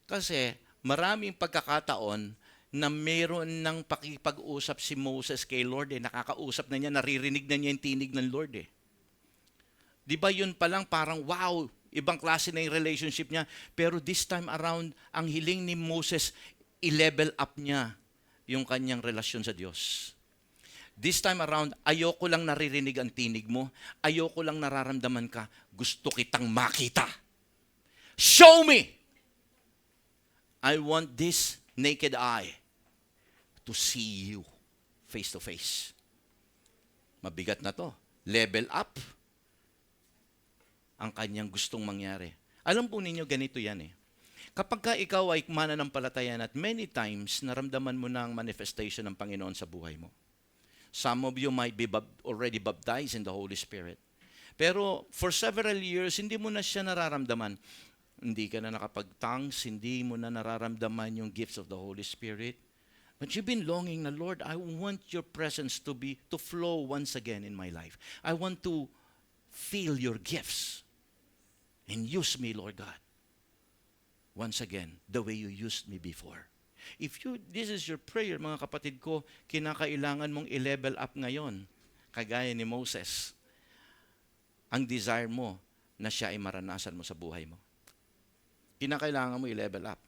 Kasi maraming pagkakataon na meron ng pakipag-usap si Moses kay Lord, nakakausap na niya, naririnig na niya yung tinig ng Lord eh. Di ba yun pa lang parang wow, ibang klase na yung relationship niya. Pero this time around, ang hiling ni Moses, i-level up niya yung kanyang relasyon sa Diyos. This time around, ayoko lang naririnig ang tinig mo. Ayoko lang nararamdaman ka. Gusto kitang makita. Show me! I want this naked eye to see you face to face. Mabigat na to. Level up ang kanyang gustong mangyari. Alam po ninyo, ganito yan eh. Kapag ka ikaw ay mananampalataya at many times naramdaman mo na ang manifestation ng Panginoon sa buhay mo. Some of you might be already baptized in the Holy Spirit. Pero for several years, hindi mo na siya nararamdaman. Hindi ka na nakapag-tongues, hindi mo na nararamdaman yung gifts of the Holy Spirit. But you've been longing na, Lord, I want your presence to flow once again in my life. I want to feel your gifts. And use me, Lord God, once again, the way you used me before. If this is your prayer, mga kapatid ko, kinakailangan mong i-level up ngayon, kagaya ni Moses. Ang desire mo na siya ay maranasan mo sa buhay mo. Kinakailangan mo i-level up.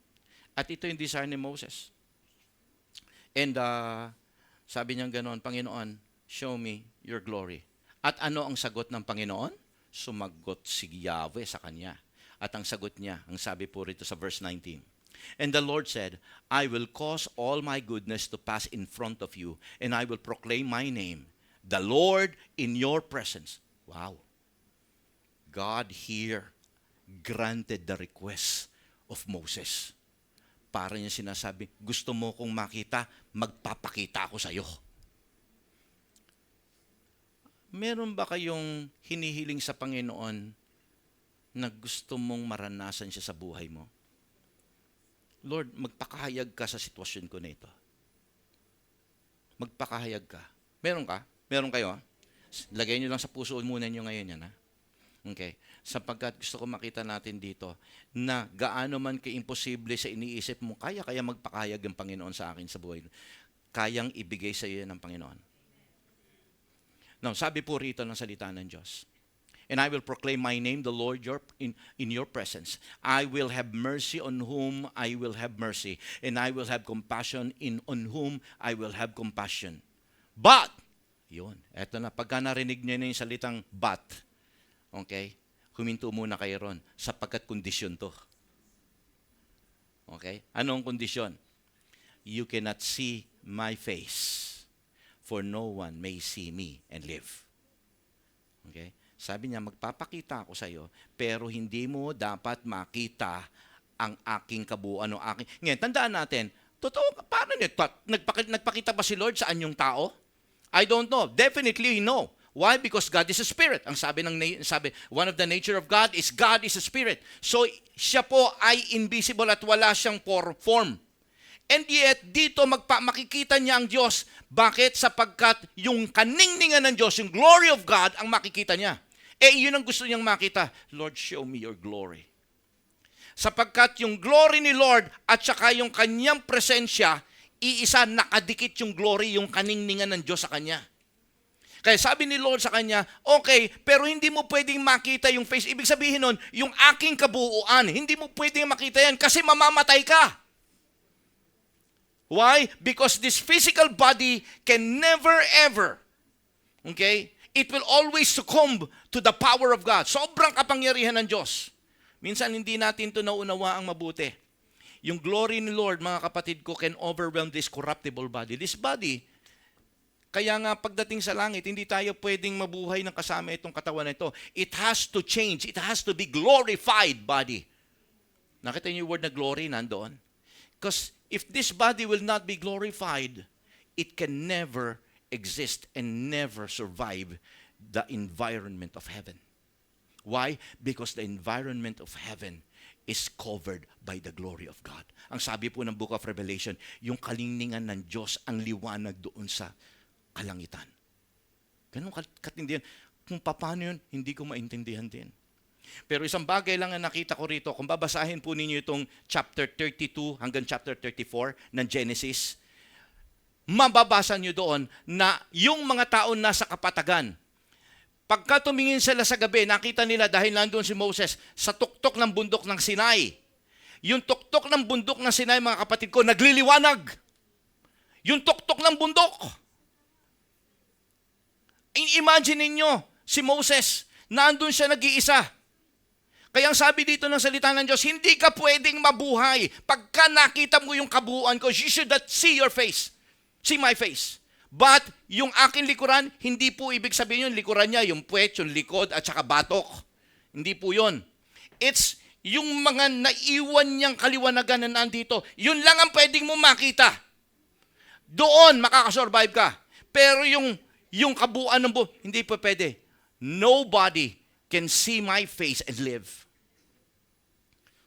At ito yung desire ni Moses. And sabi niya ganoon, Panginoon, show me your glory. At ano ang sagot ng Panginoon? Sumagot si Yahweh sa kanya. At ang sagot niya, ang sabi po rito sa verse 19. And the Lord said, I will cause all my goodness to pass in front of you, and I will proclaim my name, the Lord, in your presence. Wow. God here granted the request of Moses. Para niya sinasabi, gusto mo kong makita, magpapakita ako sa iyo. Meron ba kayong hinihiling sa Panginoon na gusto mong maranasan siya sa buhay mo? Lord, magpakahayag ka sa sitwasyon ko na ito. Magpakahayag ka. Meron ka? Meron kayo? Lagay nyo lang sa puso muna nyo ngayon yan. Ha? Okay. Sapagkat gusto ko makita natin dito na gaano man ka-imposible sa iniisip mo, kaya magpakahayag ng Panginoon sa akin sa buhay. Kayang ibigay sa iyo ng Panginoon. Now, sabi po rito ng salita ng Diyos. And I will proclaim my name, the Lord, in your presence. I will have mercy on whom I will have mercy. And I will have compassion on whom I will have compassion. But, yun, eto na, pagka narinig niyo na yung salitang but, okay, huminto muna kayo ron, sapagkat kondisyon to. Okay? Anong kondisyon? You cannot see my face. For no one may see me and live. Okay? Sabi niya, magpapakita ako sa iyo, pero hindi mo dapat makita ang aking kabuuan o aking... Ngayon, tandaan natin, totoo, paano nagpakita ba si Lord sa anyong tao? I don't know. Definitely no. Why? Because God is a spirit. Ang sabi one of the nature of God is a spirit. So, siya po ay invisible at wala siyang form. And yet, dito makikita niya ang Diyos. Bakit? Sapagkat yung kaningningan ng Diyos, yung glory of God, ang makikita niya. Yun ang gusto niyang makita. Lord, show me your glory. Sapagkat yung glory ni Lord at saka yung kanyang presensya, iisa, nakadikit yung glory, yung kaningningan ng Diyos sa kanya. Kaya sabi ni Lord sa kanya, okay, pero hindi mo pwedeng makita yung face. Ibig sabihin nun, yung aking kabuuan, hindi mo pwedeng makita yan kasi mamamatay ka. Why? Because this physical body can never ever, okay, it will always succumb to the power of God. Sobrang kapangyarihan ng Diyos. Minsan hindi natin ito naunawa ang mabuti. Yung glory ni Lord, mga kapatid ko, can overwhelm this corruptible body. This body, kaya nga pagdating sa langit, hindi tayo pwedeng mabuhay ng kasama itong katawan na ito. It has to change. It has to be glorified body. Nakita niyo yung word na glory nandoon? Because if this body will not be glorified, it can never exist and never survive the environment of heaven. Why? Because the environment of heaven is covered by the glory of God. Ang sabi po ng Book of Revelation, yung kalingningan ng Diyos ang liwanag doon sa kalangitan. Ganun katindihan. Kung paano yun, hindi ko maintindihan din. Pero isang bagay lang ang nakita ko rito, kung babasahin po ninyo itong chapter 32 hanggang chapter 34 ng Genesis, mababasa nyo doon na yung mga tao nasa kapatagan, pagka tumingin sila sa gabi, nakita nila dahil nandun si Moses sa tuktok ng bundok ng Sinai. Yung tuktok ng bundok ng Sinai, mga kapatid ko, nagliliwanag. Yung tuktok ng bundok. Imagine niyo si Moses, nandun siya nag-iisa. Kaya ang sabi dito ng salita ng Diyos, hindi ka pwedeng mabuhay pagka nakita mo yung kabuuan ko. You should not see your face. See my face. But yung akin likuran, hindi po ibig sabihin yung likuran niya, yung puwet, yung likod, at saka batok. Hindi po yun. It's yung mga naiwan niyang kaliwanagan na nandito. Yun lang ang pwedeng mo makita. Doon makakasurvive ka. Pero yung kabuuan ng buhay, hindi po pwede. Nobody can see my face and live.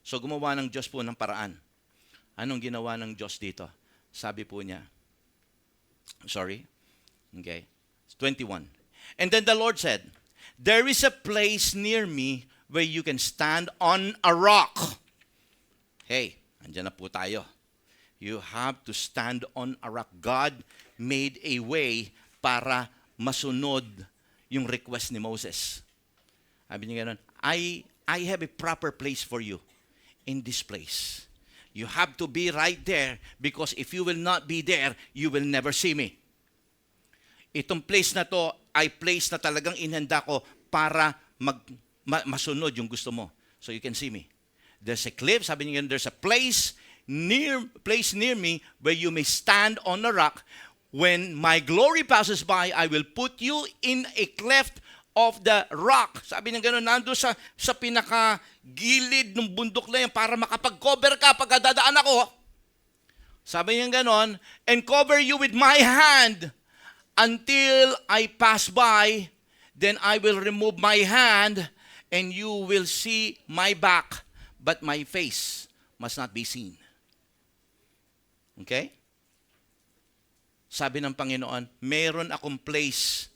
So gumawa ng Diyos po ng paraan. Anong ginawa ng Diyos dito? Sabi po niya, okay, 21. And then the Lord said, there is a place near me where you can stand on a rock. Hey, andyan na po tayo. You have to stand on a rock. God made a way para masunod yung request ni Moses. Sabi niya gano'n, I have a proper place for you in this place. You have to be right there because if you will not be there, you will never see me. Itong place na to ay place na talagang inhanda ko para masunod yung gusto mo. So you can see me. There's a cliff, sabi niya, there's a place near me where you may stand on a rock. When my glory passes by, I will put you in a cleft of the rock. Sabi niya gano'n, nando sa pinaka-gilid ng bundok na yan para makapag-cover ka pag dadaan ako. Sabi niya gano'n, and cover you with my hand until I pass by, then I will remove my hand and you will see my back, but my face must not be seen. Okay? Sabi ng Panginoon, meron akong place.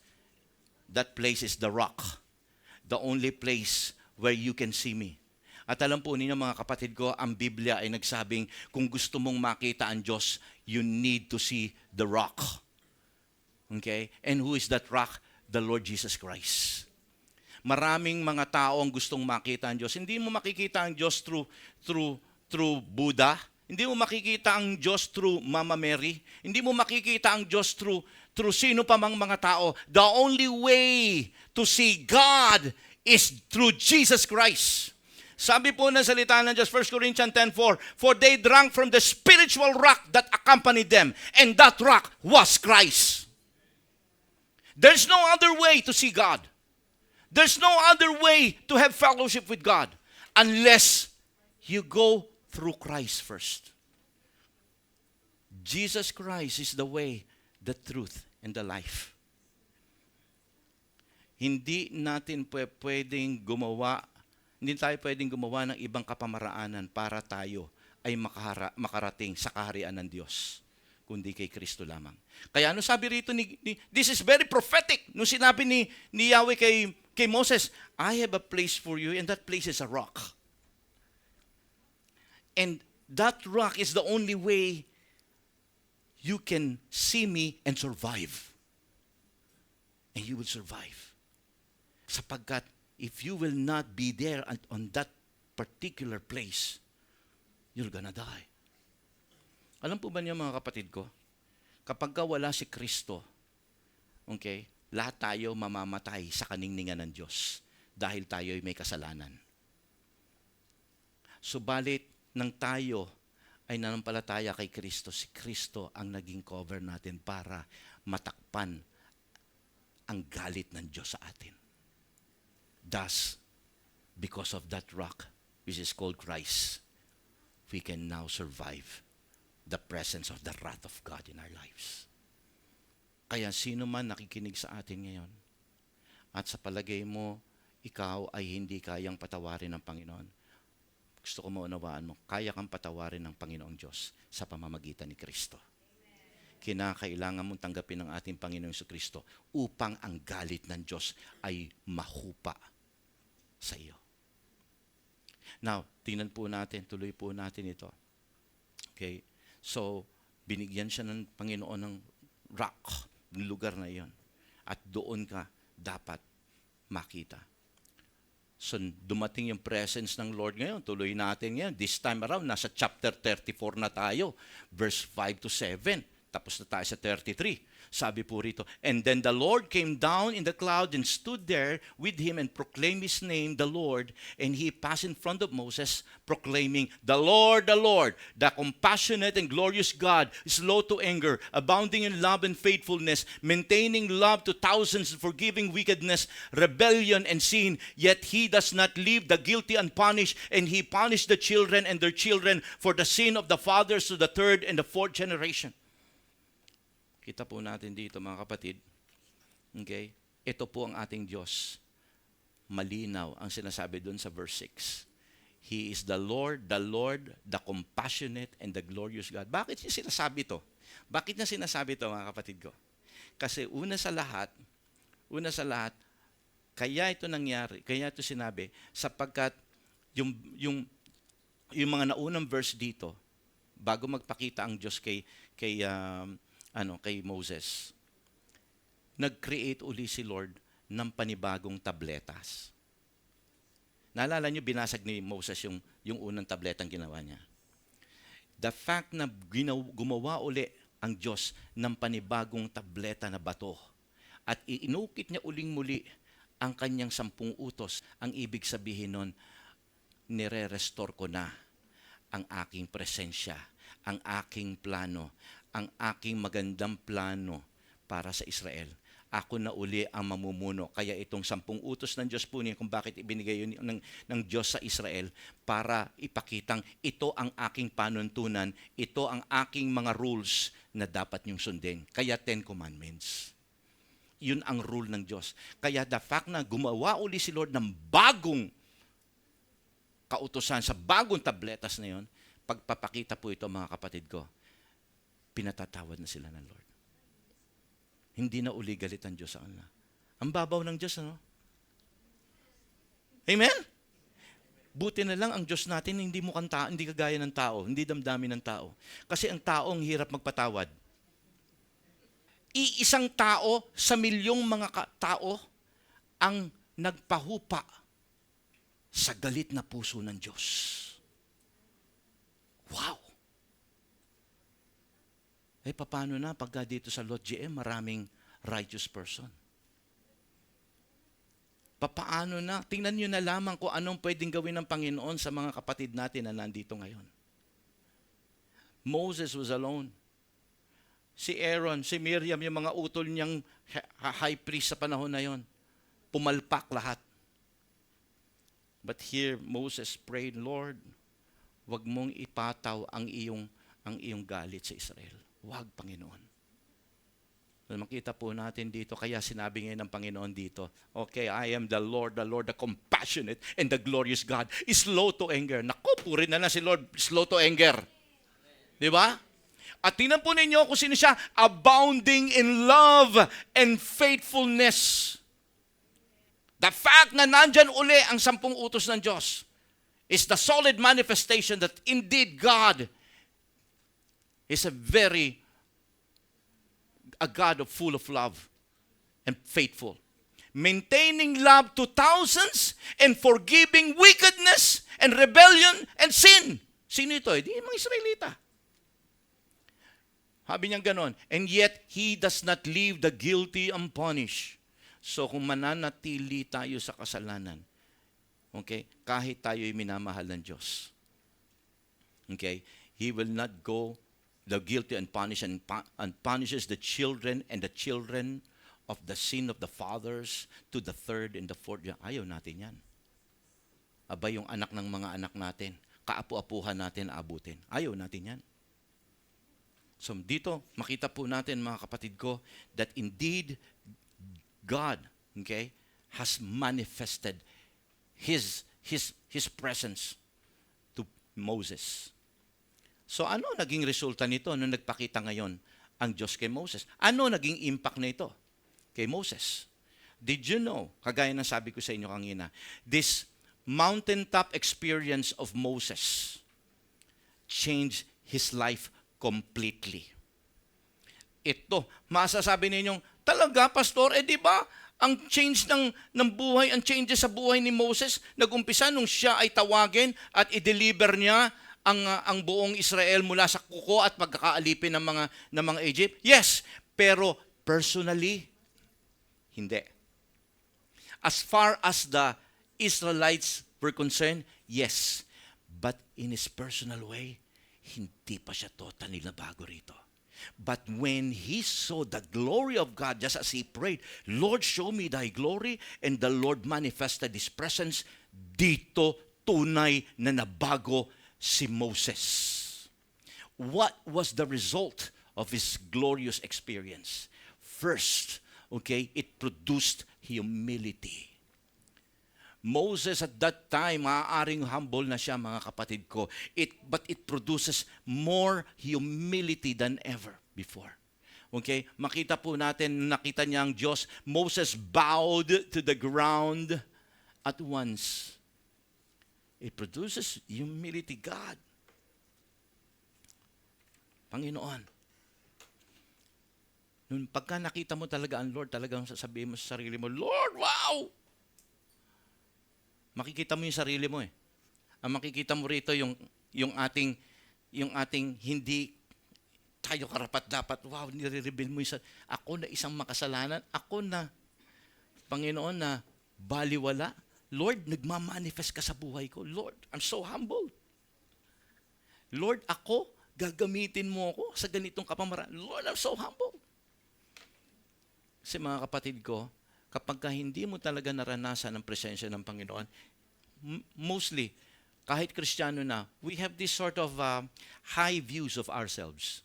That place is the rock. The only place where you can see me. At alam po ninyo mga kapatid ko, ang Biblia ay nagsabing, kung gusto mong makita ang Diyos, you need to see the rock. Okay? And who is that rock? The Lord Jesus Christ. Maraming mga tao ang gustong makita ang Diyos. Hindi mo makikita ang Diyos through Buddha. Hindi mo makikita ang Diyos through Mama Mary. Hindi mo makikita ang Diyos through sino pa mang mga tao. The only way to see God is through Jesus Christ. Sabi po ng salita ng Diyos, 1 Corinthians 10:4, for they drank from the spiritual rock that accompanied them, and that rock was Christ. There's no other way to see God. There's no other way to have fellowship with God unless you go through Christ first. Jesus Christ is the way, the truth, and the life. Hindi tayo pwedeng gumawa ng ibang kapamaraanan para tayo ay makarating sa kaharian ng Diyos, kundi kay Kristo lamang. Kaya ano sabi rito this is very prophetic. Nung sinabi ni Yahweh kay Moses, I have a place for you and that place is a rock. And that rock is the only way you can see me and survive. And you will survive. Sapagkat if you will not be there on that particular place, you're gonna die. Alam po ba niyo mga kapatid ko? Kapag wala si Kristo, okay, lahat tayo mamamatay sa kaningningan ng Diyos dahil tayo ay may kasalanan. Subalit nang tayo ay nanampalataya kay Kristo, si Kristo ang naging cover natin para matakpan ang galit ng Diyos sa atin. Thus, because of that rock, which is called Christ, we can now survive the presence of the wrath of God in our lives. Kaya sino man nakikinig sa atin ngayon, at sa palagay mo, ikaw ay hindi kayang patawarin ng Panginoon, gusto ko maunawaan mo, kaya kang patawarin ng Panginoong Diyos sa pamamagitan ni Kristo. Kinakailangan mong tanggapin ng ating Panginoong Kristo upang ang galit ng Diyos ay mahupa sa iyo. Now, tingnan po natin, tuloy po natin ito. Okay? So, binigyan siya ng Panginoon ng rock, ng lugar na iyon. At doon ka dapat makita. So, dumating yung presence ng Lord ngayon. Tuloy natin ngayon. This time around, nasa chapter 34 na tayo. Verse 5 to 7. Tapos na tayo sa 33. Sabi po rito, and then the Lord came down in the cloud and stood there with him and proclaimed his name, the Lord. And he passed in front of Moses, proclaiming, the Lord, the compassionate and glorious God, slow to anger, abounding in love and faithfulness, maintaining love to thousands, forgiving wickedness, rebellion, and sin. Yet he does not leave the guilty unpunished, and he punished the children and their children for the sin of the fathers to the third and the fourth generation. Kita po natin dito mga kapatid. Okay? Ito po ang ating Diyos. Malinaw ang sinasabi doon sa verse 6. He is the Lord, the compassionate and the glorious God. Bakit niya sinasabi ito? Bakit niya sinasabi ito mga kapatid ko? Kasi una sa lahat, kaya ito nangyari, kaya ito sinabi, sapagkat yung mga naunang verse dito, bago magpakita ang Diyos kay Moses, nag-create uli si Lord ng panibagong tabletas. Naalala niyo, binasag ni Moses yung unang tabletang ginawa niya. The fact na gumawa uli ang Diyos ng panibagong tableta na bato at inukit niya uling muli ang kanyang 10 utos, ang ibig sabihin nun, nire-restore ko na ang aking presensya, ang aking plano, ang aking magandang plano para sa Israel. Ako na uli ang mamumuno. Kaya itong 10 utos ng Diyos po niya kung bakit ibinigay yun ng Diyos sa Israel para ipakitang ito ang aking panuntunan, ito ang aking mga rules na dapat niyong sundin. Kaya 10 Commandments. Yun ang rule ng Diyos. Kaya the fact na gumawa uli si Lord ng bagong kautusan sa bagong tabletas na yun, pagpapakita po ito mga kapatid ko, pinatatawad na sila ng Lord. Hindi na uli galit ang Diyos sa kanila. Ang babaw ng Diyos, ano? Amen? Buti na lang ang Diyos natin hindi kagaya ng tao, hindi damdamin ng tao. Kasi ang tao ang hirap magpatawad. Iisang tao sa milyong mga tao ang nagpahupa sa galit na puso ng Diyos. Wow! Paano na pagka dito sa Lot GM maraming righteous person? Paano na? Tingnan nyo na lamang kung anong pwedeng gawin ng Panginoon sa mga kapatid natin na nandito ngayon. Moses was alone. Si Aaron, si Miriam, yung mga utol niyang high priest sa panahon na yon, pumalpak lahat. But here, Moses prayed, Lord, wag mong ipataw ang iyong galit sa Israel. Wag, Panginoon. Makita po natin dito, kaya sinabi ngayon ng Panginoon dito, okay, I am the Lord, the compassionate and the glorious God, is slow to anger. Naku, puri na si Lord, slow to anger. Di ba? At tingnan po ninyo kung sino siya, abounding in love and faithfulness. The fact na nandyan uli ang 10 utos ng Diyos is the solid manifestation that indeed God is a God full of love and faithful. Maintaining love to thousands and forgiving wickedness and rebellion and sin. Sino ito? Di mga Israelita. Sabi niya ganon. And yet, He does not leave the guilty unpunished. So kung mananatili tayo sa kasalanan, okay, kahit tayo'y minamahal ng Diyos, okay, He will not go the guilty and punishes the children and the children of the sin of the fathers to the third and the fourth. Ayaw natin yan. Aba yung anak ng mga anak natin, kaapu-apuhan natin abutin. Ayaw natin yan. So dito, makita po natin mga kapatid ko, that indeed, God, okay, has manifested His presence to Moses. So ano naging resulta nito nung nagpakita ngayon ang Diyos kay Moses? Ano naging impact nito kay Moses? Did you know, kagaya ng sabi ko sa inyo kanina, this mountaintop experience of Moses changed his life completely. Ito, masasabi ninyong, talaga, Pastor, di ba, ang change ng buhay, ang changes sa buhay ni Moses, nag-umpisa nung siya ay tawagin at i-deliver niya ang buong Israel mula sa kuko at pagkakaalipin ng mga Egypt? Yes, pero personally, hindi. As far as the Israelites were concerned, yes. But in his personal way, hindi pa siya totally nabago rito. But when he saw the glory of God, just as he prayed, Lord, show me thy glory, and the Lord manifested his presence, dito tunay na nabago si Moses. What was the result of his glorious experience? First, okay, it produced humility. Moses at that time, maaaring humble na siya, mga kapatid ko. But it produces more humility than ever before. Okay? Makita po natin, nakita niya ang Diyos. Moses bowed to the ground at once. It produces humility, God. Panginoon. Nung pagka nakita mo talaga ang Lord, talagang sasabihin mo sa sarili mo, Lord, wow! Makikita mo yung sarili mo eh. Ang makikita mo rito yung ating hindi tayo karapat-dapat. Wow, nire-reveal mo yung ako na isang makasalanan, ako na Panginoon na baliwala. Lord, nagmamanifest ka sa buhay ko. Lord, I'm so humble. Lord, ako, gagamitin mo ako sa ganitong kapamaran. Lord, I'm so humble. Kasi mga kapatid ko, kapag hindi mo talaga naranasan ang presensya ng Panginoon, mostly, kahit Kristiyano na, we have this sort of high views of ourselves.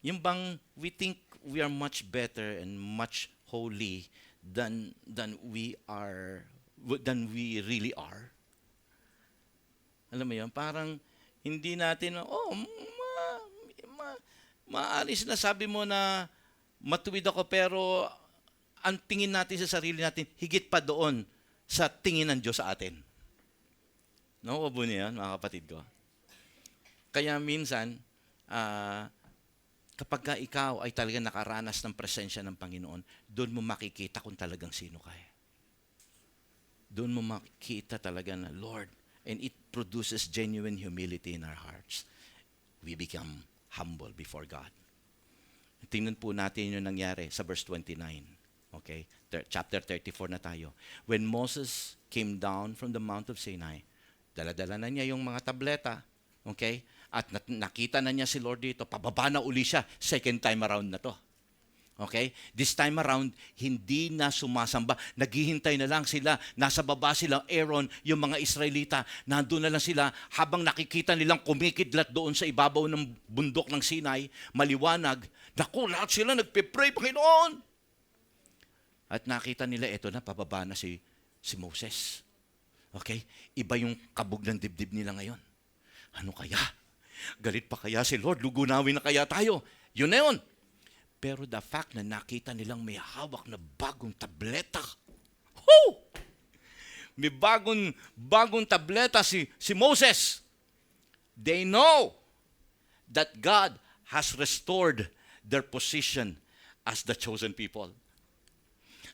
Yung bang we think we are much better and much holy than we really are. Alam mo yun, parang hindi natin, maalis na sabi mo na matuwid ako, pero ang tingin natin sa sarili natin, higit pa doon sa tingin ng Diyos sa atin. No, po niya yan, mga kapatid ko. Kaya minsan, kapag ka ikaw ay talaga nakaranas ng presensya ng Panginoon, doon mo makikita kung talagang sino ka. Doon mo makikita talaga na, Lord, and it produces genuine humility in our hearts. We become humble before God. Tingnan po natin yung nangyari sa verse 29. Okay? Chapter 34 na tayo. When Moses came down from the Mount of Sinai, dala-dala na niya yung mga tableta. Okay? At nakita na niya si Lord dito. Pababa na uli siya. Second time around na to. Okay? This time around, hindi na sumasamba. Naghihintay na lang sila. Nasa baba sila, Aaron, yung mga Israelita. Nandun na lang sila habang nakikita nilang kumikidlat doon sa ibabaw ng bundok ng Sinai. Maliwanag. Naku, lahat sila nagpe-pray, Panginoon. At nakita nila, eto na, pababa na si Moses. Okay? Iba yung kabog ng dibdib nila ngayon. Ano kaya? Galit pa kaya si Lord? Lugunawin na kaya tayo? Yun na yun. Pero the fact na nakita nilang may hawak na bagong tableta. Woo! May bagong tableta si Moses. They know that God has restored their position as the chosen people.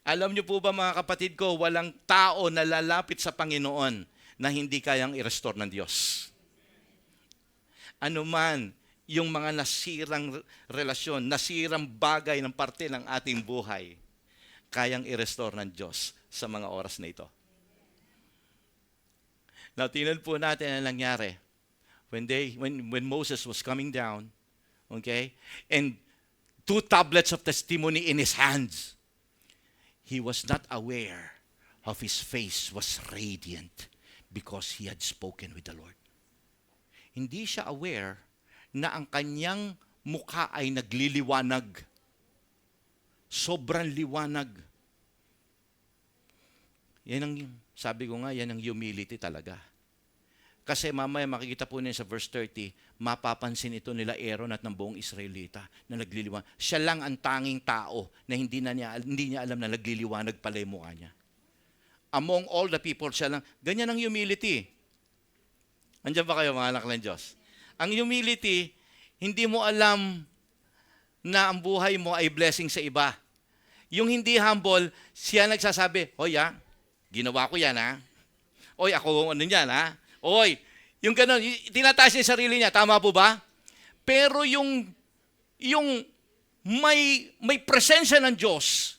Alam niyo po ba mga kapatid ko, walang tao na lalapit sa Panginoon na hindi kayang i-restore ng Diyos. Ano man yung mga nasirang relasyon, nasirang bagay ng parte ng ating buhay, kayang i-restore ng Diyos sa mga oras na ito. Now, tingnan po natin ang nangyari. When Moses was coming down, okay, and 2 tablets of testimony in his hands, he was not aware of his face was radiant because he had spoken with the Lord. Hindi siya aware na ang kanyang mukha ay nagliliwanag. Sobrang liwanag. Yan ang, sabi ko nga, yan ang humility talaga. Kasi mamaya makikita po niyo sa verse 30, mapapansin ito nila Aaron at ng buong Israelita na nagliliwanag. Siya lang ang tanging tao na hindi niya alam na nagliliwanag pala yung mukha niya. Among all the people, siya lang. Ganyan ang humility. Andiyan ba kayo mga anak ng Diyos? Ang humility, hindi mo alam na ang buhay mo ay blessing sa iba. Yung hindi humble, siya nagsasabi, Oy ginawa ko yan ha. Oy, ako ano yan ha. Oy, yung gano'n, tinataas niya sarili niya, tama po ba? Pero yung may presensya ng Diyos,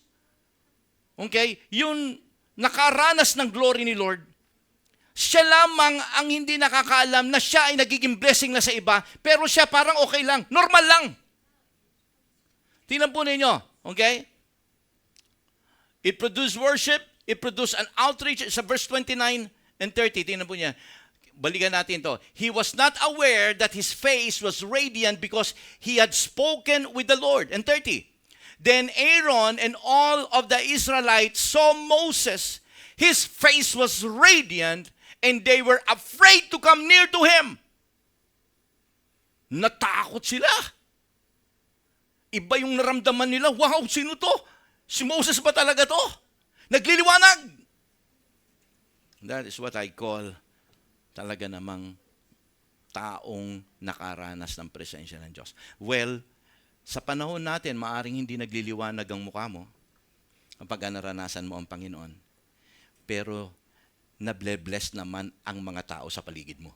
okay, yung nakaranas ng glory ni Lord, siya lamang ang hindi nakakaalam na siya ay nagiging blessing na sa iba, pero siya parang okay lang, normal lang. Tingnan po ninyo, okay? It produced worship, it produced an outreach sa verse 29 and 30. Tingnan po niya. Balikan natin to. He was not aware that his face was radiant because he had spoken with the Lord. And 30. Then Aaron and all of the Israelites saw Moses. His face was radiant and they were afraid to come near to him. Natakot sila. Iba yung naramdaman nila. Wow, sino to? Si Moses ba talaga to? Nagliliwanag. That is what I call talaga namang taong nakaranas ng presensya ng Diyos. Well, sa panahon natin, maaring hindi nagliliwanag ang mukha mo kapag naranasan mo ang Panginoon. Pero nable-bless naman ang mga tao sa paligid mo.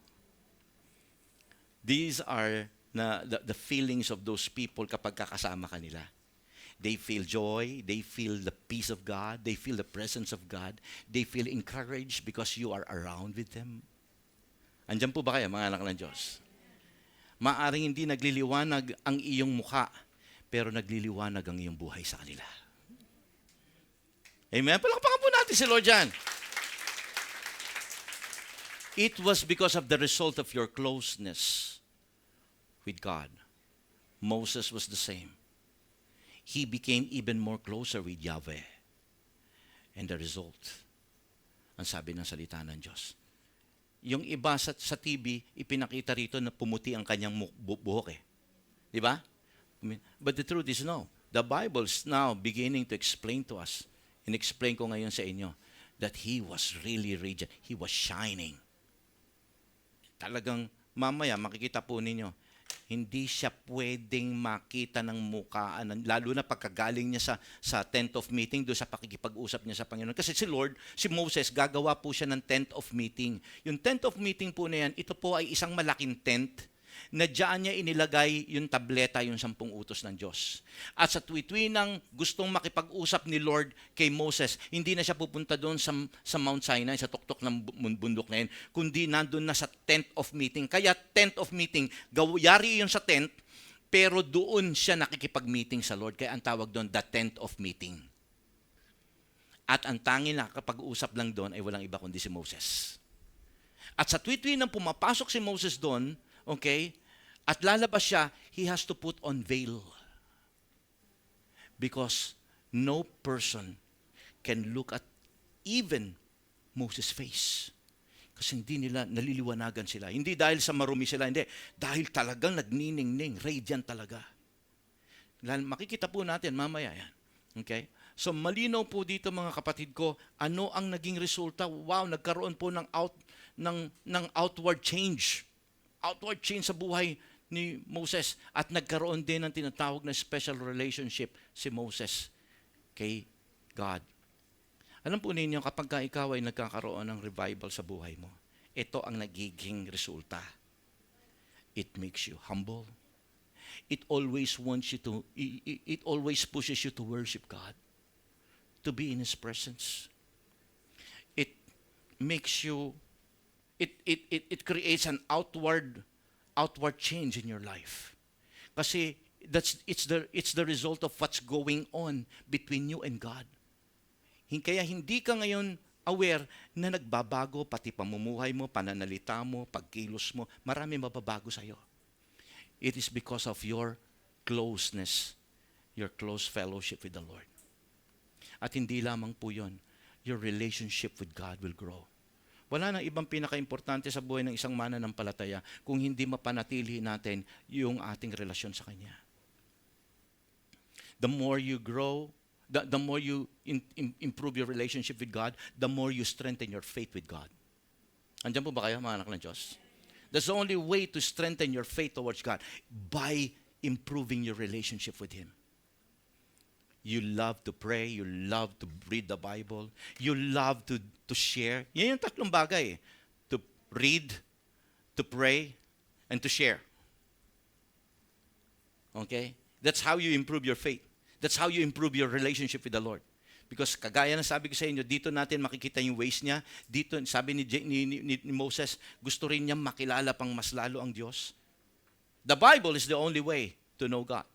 These are the feelings of those people kapag kakasama ka nila. They feel joy, they feel the peace of God, they feel the presence of God, they feel encouraged because you are around with them. Andiyan po ba kayo, mga anak ng Diyos? Maaring hindi nagliliwanag ang iyong mukha, pero nagliliwanag ang iyong buhay sa kanila. Amen? Palakpakan po natin si Lord dyan. It was because of the result of your closeness with God. Moses was the same. He became even more closer with Yahweh. And the result, ang sabi ng salita ng Diyos, yung iba sa TV, ipinakita rito na pumuti ang kanyang buhok eh. Di ba? But the truth is no. The Bible is now beginning to explain to us, and explain ko ngayon sa inyo, that he was really radiant. He was shining. Talagang mamaya makikita po ninyo, hindi siya pwedeng makita ng mukhaan, lalo na pagkagaling niya sa tent of meeting, doon sa pakikipag-usap niya sa Panginoon. Kasi si Moses, gagawa po siya ng tent of meeting. Yung tent of meeting po na yan, ito po ay isang malaking tent na diyan niya inilagay yung tableta, yung 10 utos ng Diyos. At sa tuwi-tuwinang gustong makipag-usap ni Lord kay Moses, hindi na siya pupunta doon sa Mount Sinai, sa tuktok ng bundok na yun, kundi nandun na sa tent of meeting. Kaya tent of meeting, yari yun sa tent, pero doon siya nakikipag-meeting sa Lord. Kaya ang tawag doon, the tent of meeting. At ang tanging nakakapag-usap lang doon ay walang iba kundi si Moses. At sa tuwi-tuwinang pumapasok si Moses doon, okay? At lalabas siya, he has to put on veil. Because no person can look at even Moses' face. Kasi hindi nila naliliwanagan sila. Hindi dahil sa marumi sila, hindi. Dahil talagang nagniningning, radiant talaga. Makikita po natin mamaya yan. Okay? So malinaw po dito mga kapatid ko, ano ang naging resulta? Wow, nagkaroon po ng outward change. Outward change sa buhay ni Moses. At nagkaroon din ng tinatawag na special relationship si Moses kay God. Alam po ninyo, kapag ikaw ay nagkakaroon ng revival sa buhay mo, ito ang nagiging resulta. It makes you humble. It always wants you to, it always pushes you to worship God, to be in His presence. It makes you, it creates an outward change in your life. Kasi it's the result of what's going on between you and God. Kaya hindi ka ngayon aware na nagbabago pati pamumuhay mo, pananalita mo, pagkilos mo, marami mababago sa'yo. It is because of your closeness, your close fellowship with the Lord. At hindi lamang po yun, your relationship with God will grow. Wala nang ibang pinaka-importante sa buhay ng isang mananampalataya kung hindi mapanatili natin yung ating relasyon sa Kanya. The more you grow, the more you improve your relationship with God, the more you strengthen your faith with God. Andiyan po ba kayo, mga anak ng Diyos? That's the only way to strengthen your faith towards God, by improving your relationship with Him. You love to pray, you love to read the Bible, you love to share. Yan yung tatlong bagay. To read, to pray, and to share. Okay? That's how you improve your faith. That's how you improve your relationship with the Lord. Because kagaya na sabi ko sa inyo, dito natin makikita yung ways niya. Dito, sabi ni Moses, gusto rin niya makilala pang mas lalo ang Diyos. The Bible is the only way to know God.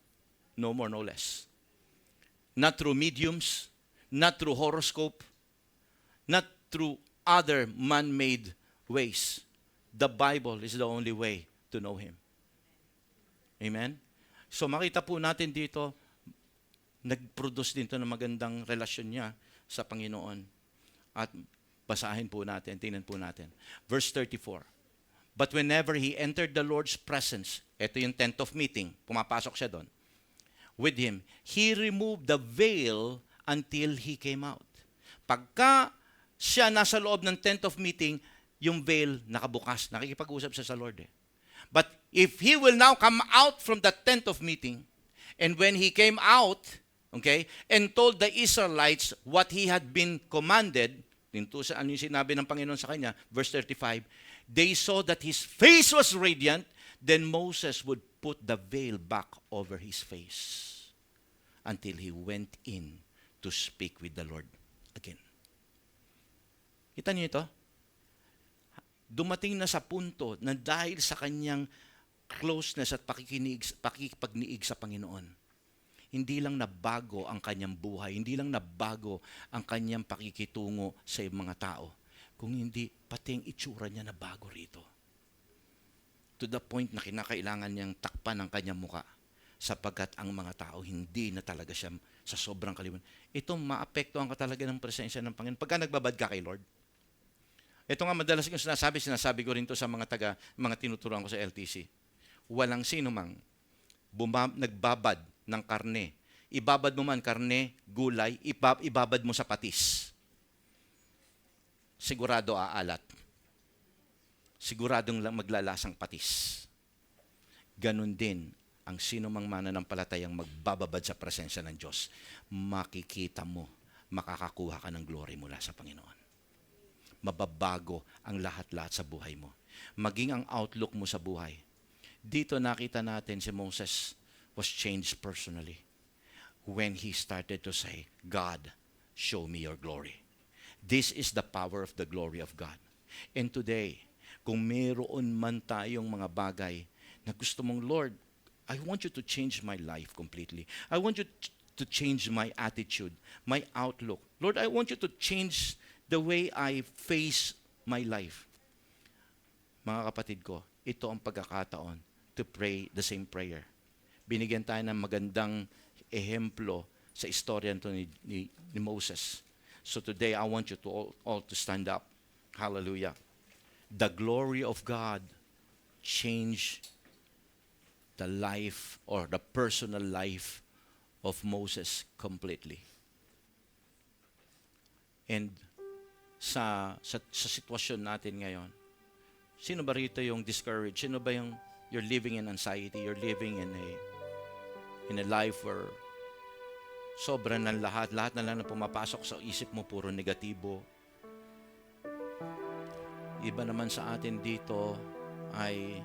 No more, no less. Not through mediums, not through horoscope, not through other man-made ways. The Bible is the only way to know Him. Amen? So makita po natin dito, nag-produce din ito ng magandang relasyon niya sa Panginoon. At basahin po natin, tingnan po natin. Verse 34. But whenever he entered the Lord's presence, ito yung tent of meeting, pumapasok siya doon, with him, he removed the veil until he came out. Pagka siya nasa loob ng tent of meeting, yung veil nakabukas. Nakikipag-usap siya sa Lord. But if he will now come out from the tent of meeting, and when he came out, okay, and told the Israelites what he had been commanded, dito sa ano yung sinabi ng Panginoon sa kanya, verse 35, they saw that his face was radiant, then Moses would put the veil back over his face until he went in to speak with the Lord again. Kita niyo ito? Dumating na sa punto na dahil sa kanyang closeness at pakikipagniig sa Panginoon, hindi lang nabago ang kanyang buhay, hindi lang nabago ang kanyang pakikitungo sa mga tao, kung hindi pati ang itsura niya nabago rito. To the point na kinakailangan niyang takpan ang kanyang muka sapagkat ang mga tao hindi na talaga siya sa sobrang kaliwan. Ito, maapektuhan ka talaga ng presensya ng Panginoon pagka nagbabad ka kay Lord. Ito nga madalas kong sinasabi ko rin to sa mga tinuturuan ko sa LTC. Walang sino mang nagbabad ng karne. Ibabad mo man karne, gulay, ibabad mo sa patis. Sigurado aalat. Siguradong maglalasang patis. Ganon din ang sino mang mananampalatayang magbababad sa presensya ng Diyos. Makikita mo, makakakuha ka ng glory mula sa Panginoon. Mababago ang lahat-lahat sa buhay mo. Maging ang outlook mo sa buhay. Dito nakita natin si Moses was changed personally when he started to say, God, show me your glory. This is the power of the glory of God. And today, kung mayroon man tayong mga bagay na gusto mong, Lord, I want you to change my life completely. I want you to change my attitude, my outlook. Lord, I want you to change the way I face my life. Mga kapatid ko, ito ang pagkakataon to pray the same prayer. Binigyan tayo ng magandang ehemplo sa istorya nito ni Moses. So today, I want you to all to stand up. Hallelujah. The glory of God changed the life or the personal life of Moses completely. And sa sitwasyon natin ngayon, sino ba rito yung discouraged? Sino ba yung you're living in anxiety? You're living in a life where sobra ng lahat na lang na pumapasok sa isip mo puro negatibo. Iba naman sa atin dito ay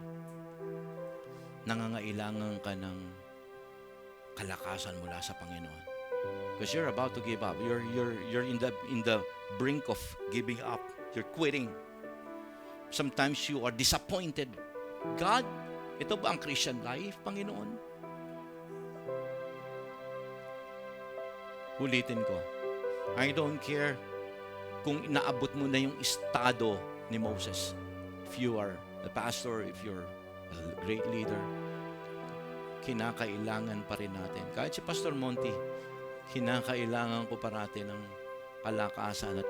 nangangailangan ka ng kalakasan mula sa Panginoon. Because you're about to give up. You're in the brink of giving up. You're quitting. Sometimes you are disappointed. God, ito ba ang Christian life, Panginoon? Ulitin ko, I don't care kung inaabot mo na yung estado ni Moses. If you are a pastor, if you're a great leader, kinakailangan pa rin natin. Kahit si Pastor Monty, kinakailangan ko pa natin ng kalakasan at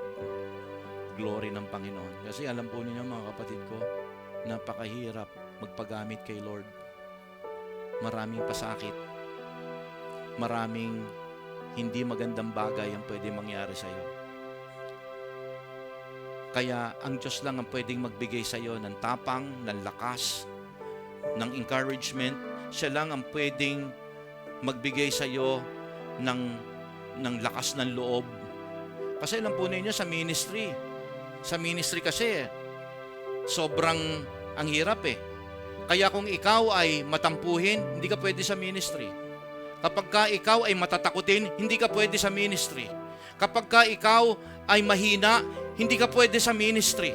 glory ng Panginoon. Kasi alam po ninyo mga kapatid ko, napakahirap magpagamit kay Lord. Maraming pasakit. Maraming hindi magandang bagay ang pwede mangyari sa iyo. Kaya ang Diyos lang ang pwedeng magbigay sa iyo ng tapang, ng lakas, ng encouragement. Siya lang ang pwedeng magbigay sa iyo ng lakas ng loob. Kasi alam po ninyo sa ministry. Sa ministry kasi sobrang ang hirap eh. Kaya kung ikaw ay matampuhin, hindi ka pwede sa ministry. Kapag ka ikaw ay matatakutin, hindi ka pwede sa ministry. Kapag ka ikaw ay mahina, hindi ka pwede sa ministry.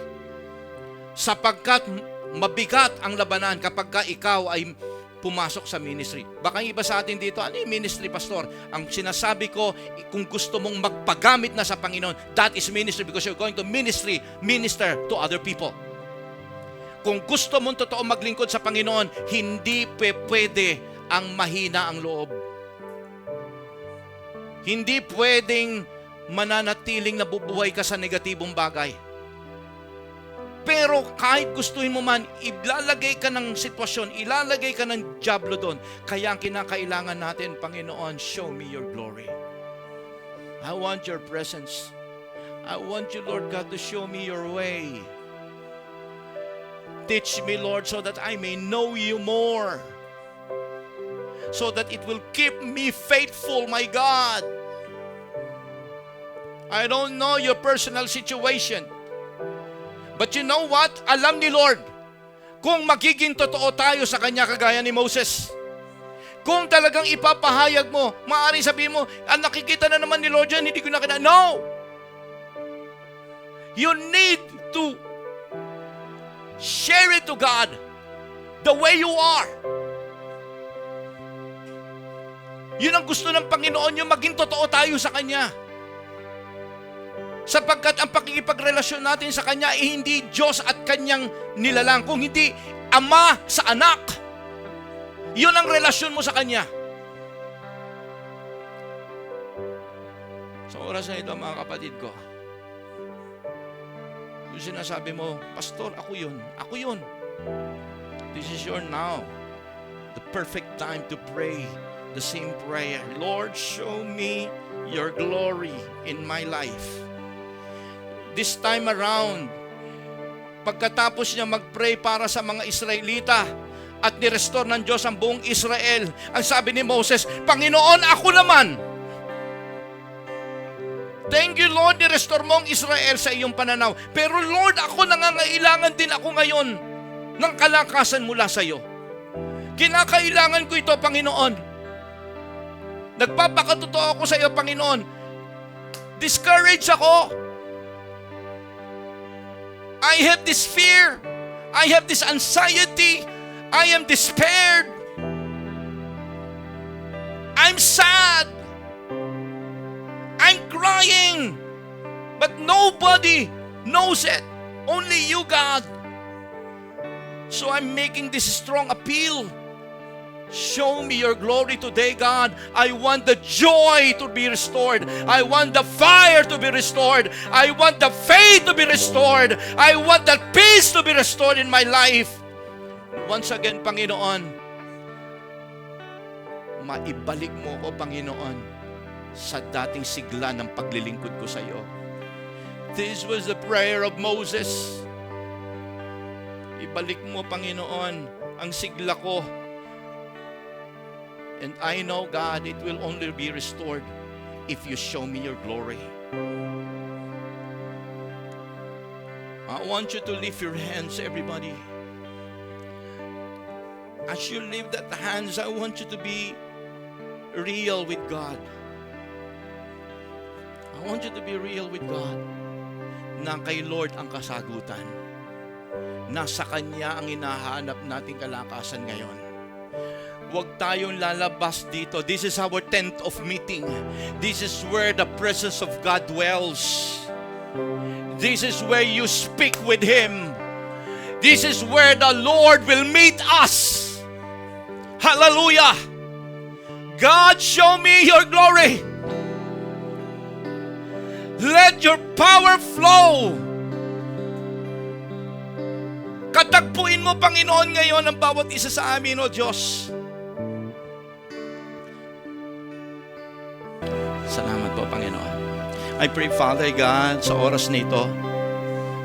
Sapagkat mabigat ang labanan kapag ka ikaw ay pumasok sa ministry. Baka iba sa atin dito, ano yung ministry, pastor? Ang sinasabi ko, kung gusto mong magpagamit na sa Panginoon, that is ministry because you're going to minister to other people. Kung gusto mong totoo maglingkod sa Panginoon, hindi pwede ang mahina ang loob. Hindi pwedeng mananatiling nabubuhay ka sa negatibong bagay. Pero kahit gustuhin mo man, ilalagay ka ng sitwasyon, ilalagay ka ng dyablo doon. Kaya ang kinakailangan natin, Panginoon, show me your glory. I want your presence. I want you, Lord God, to show me your way. Teach me, Lord, so that I may know you more. So that it will keep me faithful, my God. I don't know your personal situation. But you know what? Alam ni Lord, kung magiging totoo tayo sa Kanya kagaya ni Moses, kung talagang ipapahayag mo, maaaring sabihin mo, nakikita na naman ni Lord yan, hindi ko nakita. No! You need to share it to God the way you are. Yun ang gusto ng Panginoon, yung maging totoo tayo sa Kanya. Sapagkat ang pakikipagrelasyon natin sa Kanya ay hindi Diyos at Kanyang nilalang, kung hindi Ama sa anak. Yun ang relasyon mo sa Kanya. Sa oras na ito, mga kapatid ko, yung sinasabi mo, Pastor, ako yun. Ako yun. This is your now. The perfect time to pray the same prayer. Lord, show me your glory in my life. This time around, pagkatapos niya mag-pray para sa mga Israelita at ni-restore ng Diyos ang buong Israel, ang sabi ni Moses, Panginoon, ako naman. Thank you, Lord, ni-restore mo ang Israel sa iyong pananaw. Pero Lord, ako nangangailangan din ako ngayon ng kalakasan mula sa iyo. Kinakailangan ko ito, Panginoon. Nagpapakatotoo ako sa iyo, Panginoon. Discouraged ako. I have this fear. I have this anxiety. I am despaired. I'm sad. I'm crying. But nobody knows it. Only you, God. So I'm making this strong appeal Show me your glory today, God. I want the joy to be restored. I want the fire to be restored. I want the faith to be restored. I want that peace to be restored in my life. Once again, Panginoon, maibalik mo ko, Panginoon, sa dating sigla ng paglilingkod ko sa iyo. This was the prayer of Moses. Ibalik mo, Panginoon, ang sigla ko. And I know, God, it will only be restored if you show me your glory. I want you to lift your hands, everybody. As you lift that hands, I want you to be real with God. I want you to be real with God. Na kay Lord ang kasagutan. Nasa Kanya ang hinahanap nating kalakasan ngayon. Huwag tayong lalabas dito. This is our tent of meeting. This is where the presence of God dwells. This is where you speak with Him. This is where the Lord will meet us. Hallelujah! God, show me your glory. Let your power flow. Katagpuin mo, Panginoon, ngayon ang bawat isa sa amin, O Diyos. Salamat po, Panginoon. I pray, Father God, sa oras na ito,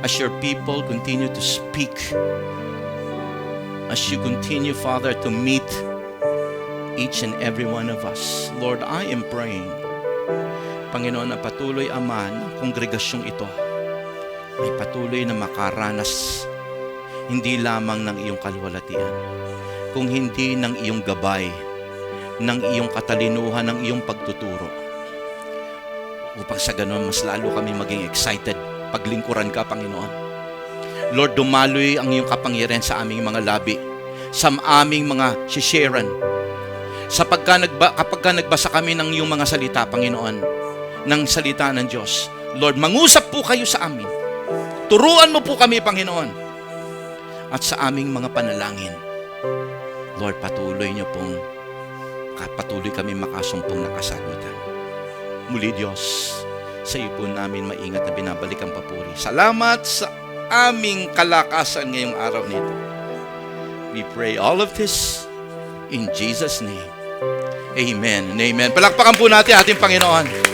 as your people continue to speak, as you continue, Father, to meet each and every one of us. Lord, I am praying, Panginoon, na patuloy, Ama, ng kongregasyong ito ay patuloy na makaranas hindi lamang ng iyong kalwalatian, kung hindi ng iyong gabay, ng iyong katalinuhan, ng iyong pagtuturo. Upang sa ganon, mas lalo kami maging excited paglingkuran ka, Panginoon. Lord, dumaloy ang iyong kapangyarihan sa aming mga labi, sa aming mga sisharan. Kapag nagbasa kami ng iyong mga salita, Panginoon, ng salita ng Diyos, Lord, mangusap po kayo sa amin. Turuan mo po kami, Panginoon. At sa aming mga panalangin, Lord, patuloy kami makasumpong nakasagutan. Muli, Diyos, sa iyo po namin maingat na binabalik ang papuri. Salamat sa aming kalakasan ngayong araw nito. We pray all of this in Jesus' name. Amen and amen. Palakpakan po natin ating Panginoon.